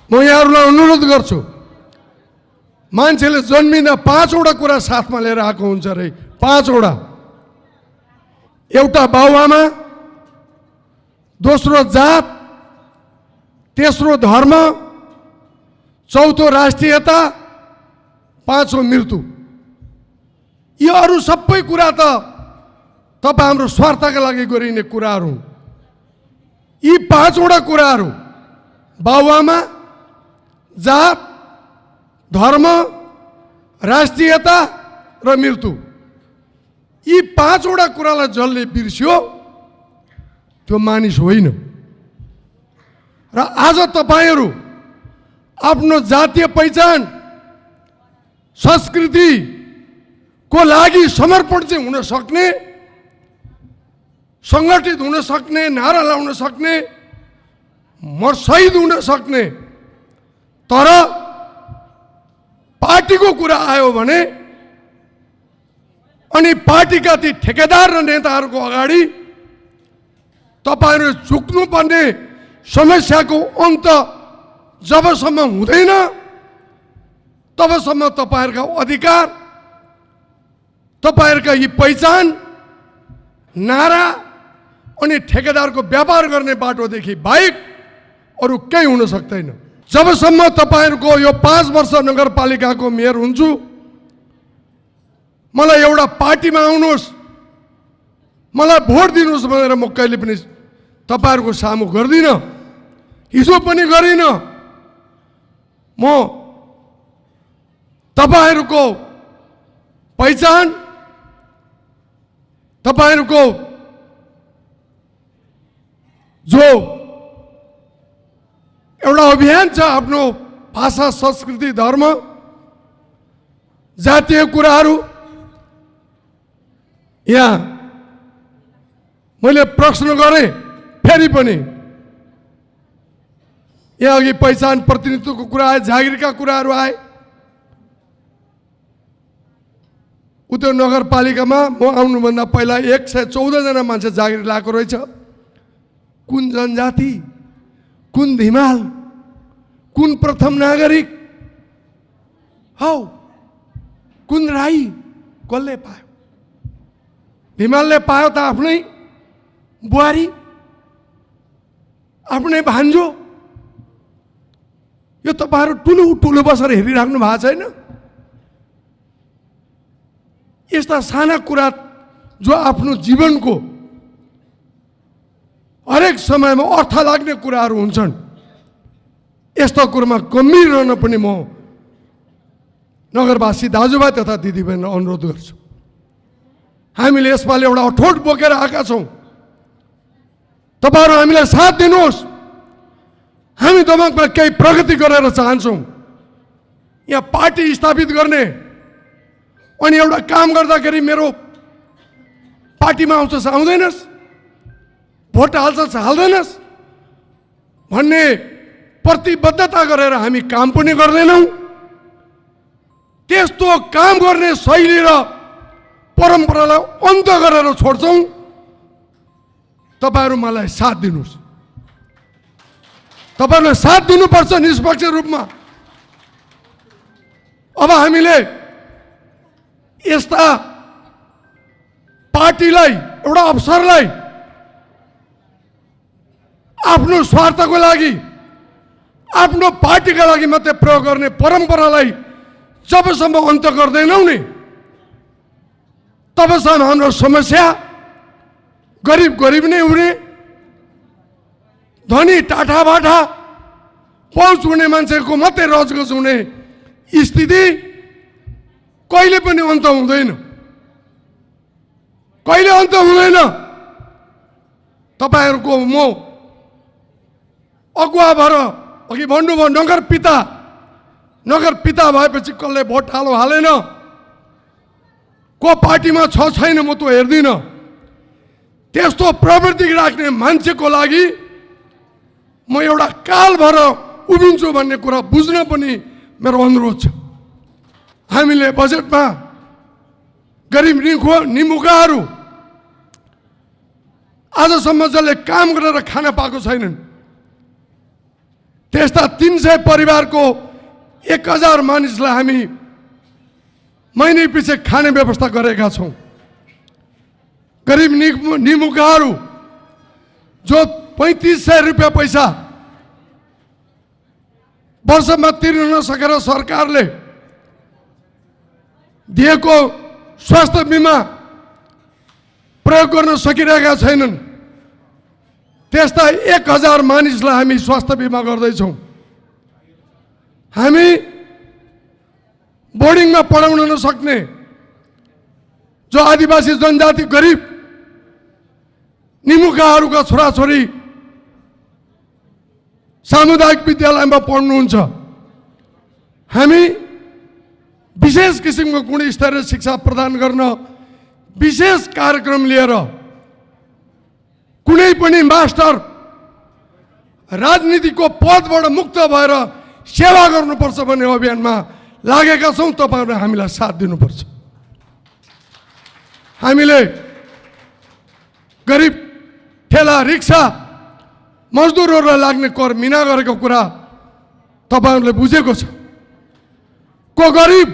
म यहाँहरूलाई अनुरोध गर्छु, मान्छेले जन्मिँदा 5 वटा कुरा साथमा लिएर आएको हुन्छ रे। 5 वटा। एउटा बाबुआमा, दोस्रो जात, तेस्रो धर्म, चौथो राष्ट्रियता, पाँचौं मृत्यु। यी अरू सबै कुरा त तपाईँ हाम्रो स्वार्थका लागि गरिने कुराहरू। यी 5 वटा कुराहरू बाबुआमा, जात, धर्म, राष्ट्रियता र मृत्यु, यी 5 वटा कुरालाई जसले बिर्स्यो त्यो मानिस होइन। र आज तपाईहरू आफ्नो जातीय पहिचान संस्कृति को लागि समर्पण चाहिँ हुन सक्ने, सङ्गठित हुन सक्ने, नारा लाउन सक्ने, म शहीद हुन सक्ने, तर पार्टीको कुरा आयो भने अनि पार्टीका ती ठेकेदार र नेताहरूको अगाडि तपाईहरु झुक्नुपर्ने समस्याको अन्त जबसम्म हुँदैन तबसम्म तपाईहरुका अधिकार, तपाईहरुका यी पहिचान, नारा अनि ठेकेदारको व्यापार गर्ने बाटोदेखि बाहेक अरु केही हुन सक्दैन। जबसम्म तपाईहरुको यो 5 वर्ष नगरपालिकाको मेयर हुन्छु, मलाई एउटा पार्टीमा आउनुहोस्, मलाई भोट दिनुहोस् भनेर म कहिले पनि तपाईहरुको सामु गर्दिन, हिजो पनि गरिन। म तपाईहरुको पहिचान, तपाईहरुको जो एउटा अभियान छ आफ्नो भाषा, संस्कृति, धर्म, जातीय कुराहरू यहाँ मैले प्रश्न गरेँ, फेरि पनि यहाँ अघि पहिचान प्रतिनिधित्वको कुरा आए, जागिरका कुराहरू आए। उतो नगरपालिकामा म आउनुभन्दा पहिला 114 जना मान्छे जागिर लाएको रहेछ। कुन जनजाति, कुन धिमाल, कुन प्रथम नागरिक हौ, कुन राई, कसले पायो? धिमालले पायो त आफ्नै बुहारी, आफ्नै भान्जो। यो तपाईहरु ठुलो ठुलो बसेर हेरिराख्नु भएको छैन? यस्ता साना कुरा जो आफ्नो जीवनको हरेक समयमा अर्थ लाग्ने कुराहरू हुन्छन्, यस्ता कुरामा गम्भीर रहन पनि म नगरवासी दाजुभाइ तथा दिदीबहिनीलाई अनुरोध गर्छु। हामीले यसपालि एउटा अठोट बोकेर आएका छौँ। तपाईहरु हामीलाई साथ दिनुहोस्। हामी दमकमा केही प्रगति गरेर चाहन्छौँ। यहाँ पार्टी स्थापित गर्ने अनि एउटा काम गर्दाखेरि मेरो पार्टीमा आउँछस् आउँदैनस्, भोट हाल्छस् हाल्दैनस् भन्ने प्रतिबद्धता गरेर हामी काम पनि गर्दैनौँ। त्यस्तो काम गर्ने शैली र परम्परालाई अन्त गरेर छोड्छौँ। तपाईहरु मलाई साथ दिनुहोस्। तपाईहरुले साथ दिनुपर्छ निष्पक्ष रूपमा। अब हामीले यस्ता पार्टीलाई, एउटा अफसरलाई आफ्नो स्वार्थको लागि, आफ्नो पार्टीका लागि मात्रै प्रयोग गर्ने परम्परालाई जबसम्म अन्त गर्दैनौँ नि, तबसम्म हाम्रो समस्या गरिब गरिब नै हुने, धनी टाटा बाटा पहुँच हुने मान्छेको मात्रै रजगज हुने स्थिति कहिले पनि अन्त हुँदैन। कहिले अन्त हुँदैन। तपाईहरुको म अगुवा भएर अघि भन्नुभयो नगर पिता भएपछि कसले भोट हालो हालेन, को पार्टीमा छ छैन म त हेर्दिन। त्यस्तो प्रवृत्ति राख्ने मान्छेको लागि म एउटा काल भएर उभिन्छु भन्ने कुरा बुझ्न पनि मेरो अनुरोध छ। हामीले बजेटमा गरिब निमुखाहरू आजसम्म जसले काम गरेर खान पाएको छैनन्, त्यस्ता 300 परिवारको 1000 मानिसलाई हामी महिने पछि खाने व्यवस्था गरेका छौँ। गरिब निमुखाहरू जो 3500 रुपियाँ पैसा वर्षमा तिर्न नसकेर सरकारले दिएको स्वास्थ्य बिमा प्रयोग गर्न सकिरहेका छैनन्, त्यस्ता 1000 मानिसलाई हामी स्वास्थ्य बिमा गर्दैछौँ। हामी बोर्डिङमा पढाउन नसक्ने जो आदिवासी जनजाति गरिब निमुखाहरूका छोराछोरी सामुदायिक विद्यालयमा पढ्नुहुन्छ, हामी विशेष किसिमको गुणस्तरीय शिक्षा प्रदान गर्न विशेष कार्यक्रम लिएर कुनै पनि मास्टर राजनीतिको पदबाट मुक्त भएर सेवा गर्नुपर्छ भन्ने अभियानमा लागेका छौँ। तपाईहरुले हामीलाई साथ दिनुपर्छ। हामीले गरिब ठेला रिक्सा मजदुरहरूलाई लाग्ने कर मिना गरेको कुरा तपाईहरुले बुझेको छ। को गरिब,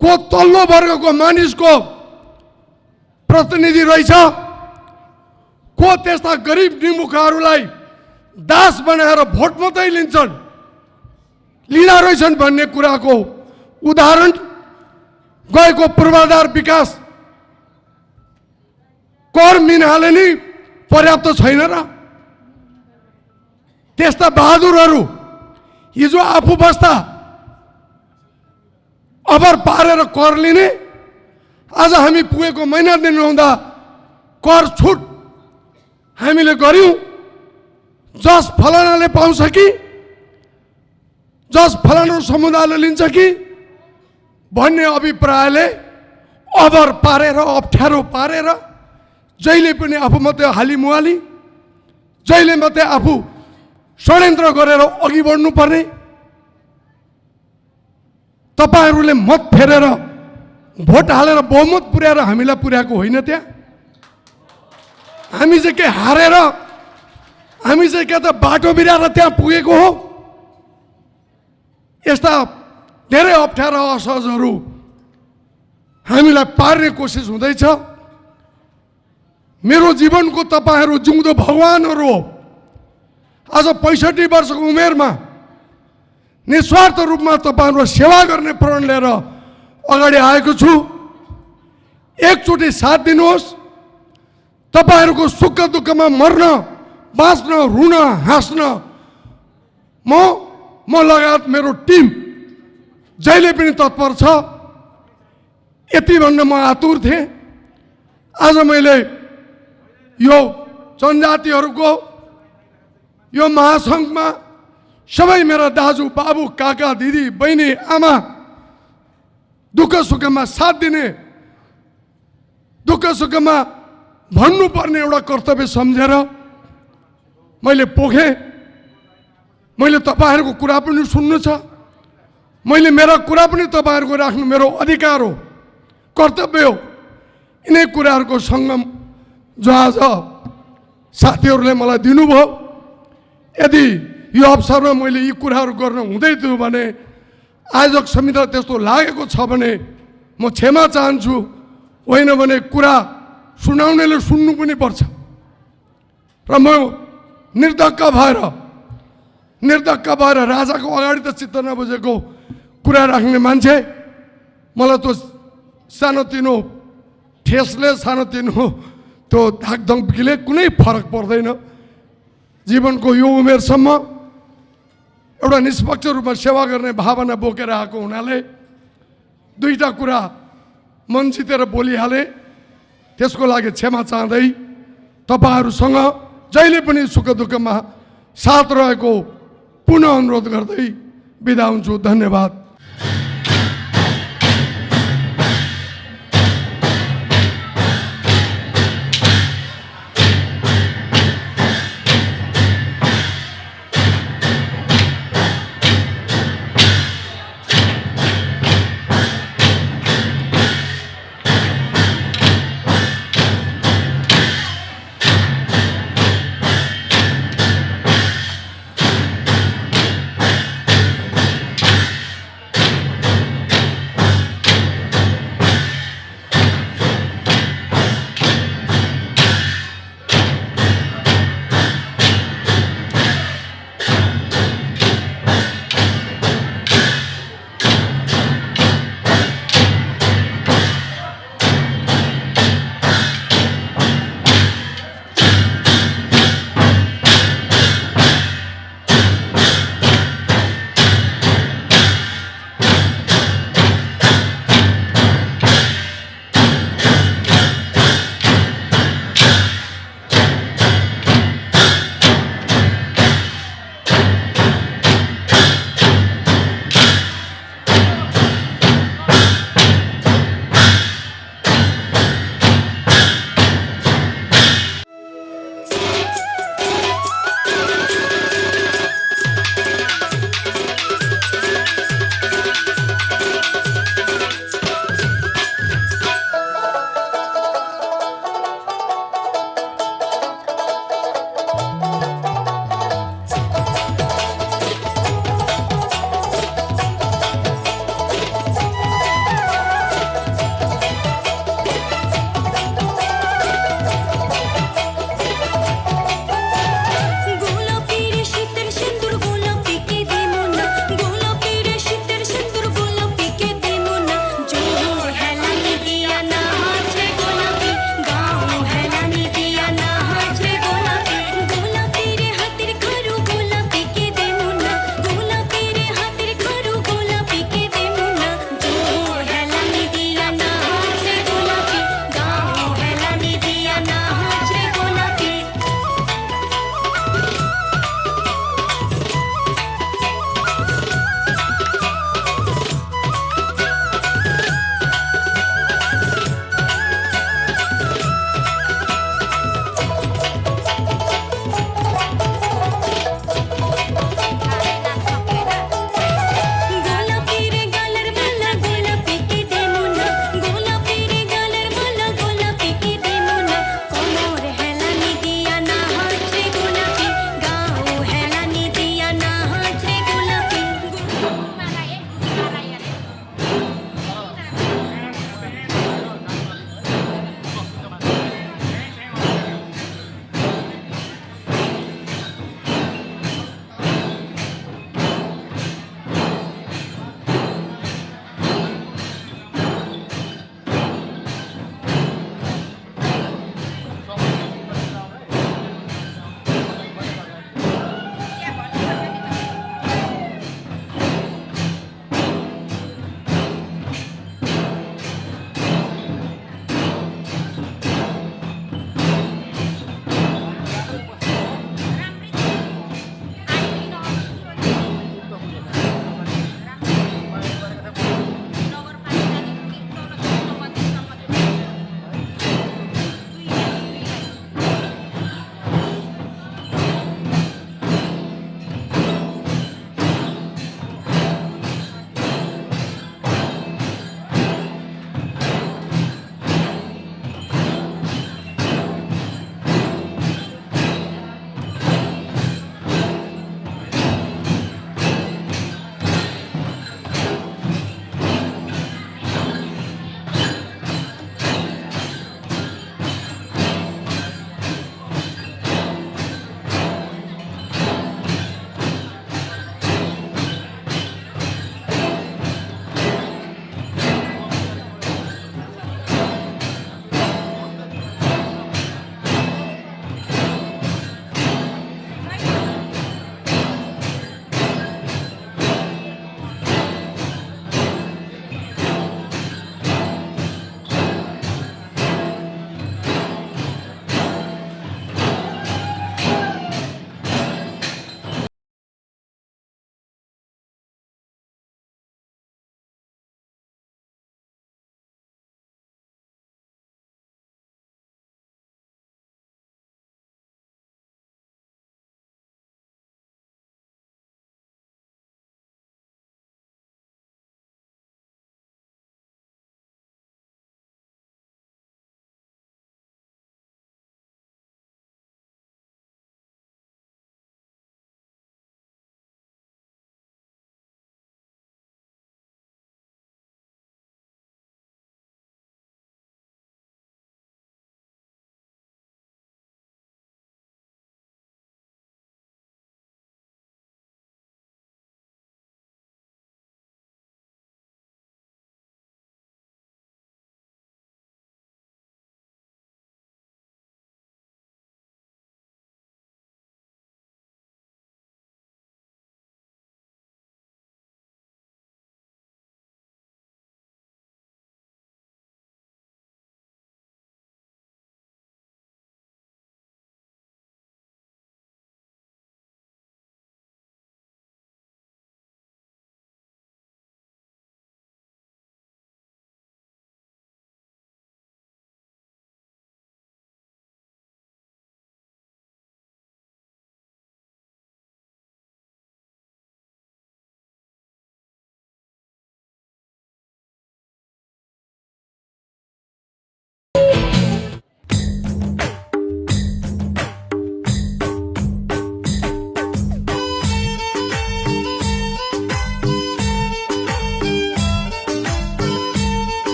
को तल्लो वर्गको मानिसको प्रतिनिधि रहेछ, को त्यस्ता गरिब निमुखाहरूलाई दास बनाएर भोट मात्रै लिँदा रहेछन् भन्ने कुराको उदाहरण गएको पूर्वाधार विकास कर मिनाले नै पर्याप्त छैन र? त्यस्ता बहादुरहरू हिजो आफू बस्दा अबर पारेर कर लिने, आज हामी पुगेको महिना दिन हुँदा कर छुट हामीले गर्यौं। जस फलानाले पाउँछ कि, जस फलाना समुदायले लिन्छ कि भन्ने अभिप्रायले अभर पारेर अप्ठ्यारो पारेर जहिले पनि आफू मात्रै हालिमुहाली, जहिले मात्रै आफू षड्यन्त्र गरेर अघि बढ्नुपर्ने, तपाईँहरूले मत फेरेर भोट हालेर बहुमत पुर्याएर हामीलाई पुर्याएको होइन। त्यहाँ हामी चाहिँ के हारेर, हामी चाहिँ के त बाटो बिराएर त्यहाँ पुगेको हो। यस्ता धेरै अप्ठ्यारा असहजहरू हामीलाई पार्ने कोसिस हुँदैछ। मेरो जीवनको तपाईँहरू जिउँदो भगवानहरू हो। आज 65 वर्षको उमेरमा निस्वार्थ रूपमा तपाईँहरू सेवा गर्ने प्रण लिएर अगाडि आएको छु। एकचोटि साथ दिनुहोस्। तपाईँहरूको सुख दुःखमा मर्न, बाँच्न, रुन, हाँस्न म लगायत मेरो टिम जहिले पनि तत्पर छ। यति भन्न म आतुर थिएँ। आज मैले यो जनजातिहरूको यो महासङ्घमा सबै मेरा दाजु बाबु काका दिदी बहिनी आमा दुःख सुखमा साथ दिने, दुःख सुखमा भन्नुपर्ने एउटा कर्तव्य सम्झेर मैले पोखेँ। मैले तपाईँहरूको कुरा पनि सुन्नु छ, मैले मेरा कुरा पनि तपाईँहरूको राख्नु मेरो अधिकार हो, कर्तव्य हो। यिनै कुराहरूको सङ्गम जो आज साथीहरूले मलाई दिनुभयो, यदि यो अवसरमा मैले यी कुराहरू गर्न हुँदै थियो भने, आयोजक समितिलाई त्यस्तो लागेको छ भने म क्षमा चाहन्छु। होइन भने कुरा सुनाउनेले सुन्नु पनि पर्छ। र म निर्धक्क भएर राजाको अगाडि त चित्त नबुझेको कुरा राख्ने मान्छे, मलाई त सानोतिनो ठेसले, सानोतिनो त्यो धाकधम्कीले कुनै फरक पर्दैन। जीवनको यो उमेरसम्म एउटा निष्पक्ष रूपमा सेवा गर्ने भावना बोकेर आएको हुनाले दुईटा कुरा मन जितेर बोलिहालेँ। त्यसको लागि क्षमा चाहँदै तपाईँहरूसँग जहिले पनि सुख दुःखमा साथ रहेको पुनः अनुरोध गर्दै बिदा हुन्छु। धन्यवाद।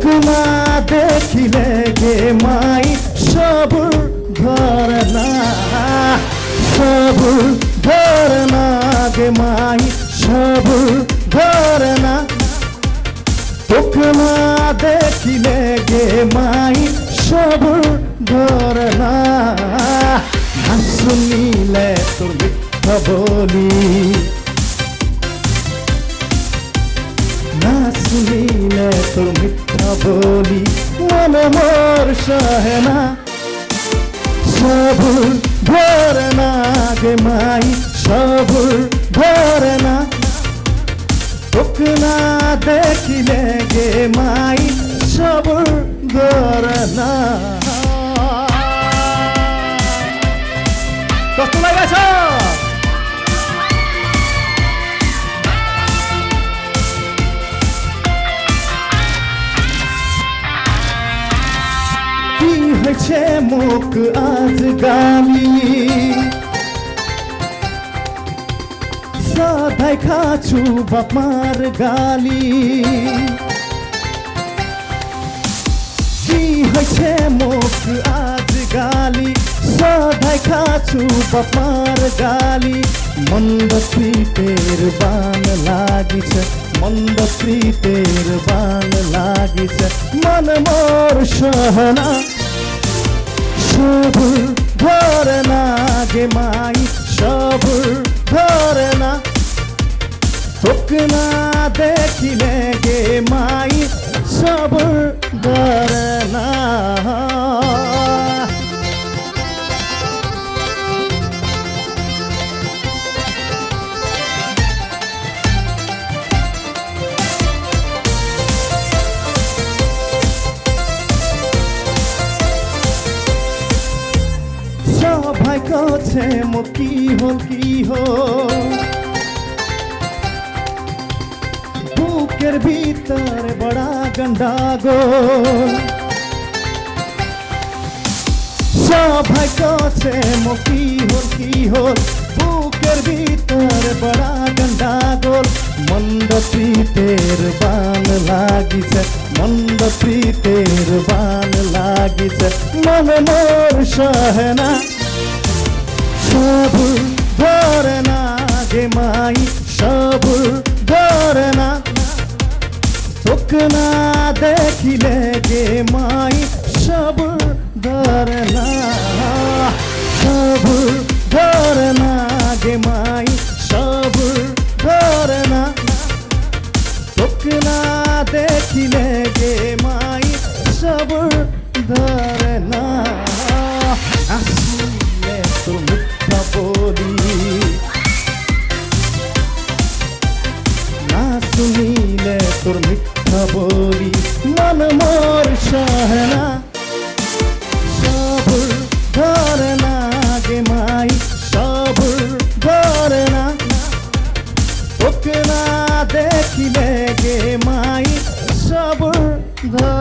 তোকনা দেখিলে গে মাই সবুর ধরনা সবুর ধরনা গে মাই সবুর ধরনা তোকনা দেখিলে গে মাই সবুর ধরনা না শুনিলে তোর মিথ্যা বলি না শুনিলে তোর মিথ্যা বলি মনে মোর সহে না সবুর ধরে না গে মাই সবুর ধরে না তোকে না দেখিলে গে মাই সবুর ধরে না কষ্ট লাগাছ কি হয়েছে মুখ আজ গালি সদাই খাছু বাপার গালি কি হয়েছে মুখ আজ গালি সদাই খাছু বাপার গালি মন্দ প্রীতের বান লাগিছে মন্দ প্রীতের বান লাগিছে মন মোর সহনা সবুর ধরে না গে মাই সবুর ধরে না তোকে না দেখিলে গে মাই সবুর ধরে না সবাই কাছে মো কি হল বুকের ভিতর বড়া গন্ডাগোল সবাই কাছে মো কি হল বুকের ভিতর বড়া গন্ডাগোল মন্দ প্রীতের বান লাগিছে মন্দ প্রীতের বান লাগিছে মন মোর সহে না সবুর ধরে না গে মাই সবুর ধরে না তোকে না দেখিলে গে মাই সবুর ধরে না সবুর ধরে না গে মাই সবুর ধরে না তোকে না দেখিলে গে মাই সবুর ধরে না আসলে তোর মিথ্যা বলি না শুনিলে তোর মিথ্যা বলি মন মোর সহে না সবুর ধরে না গে মাই সবুর ধরে না তোকে না দেখিলে গে মাই সবুর ধরে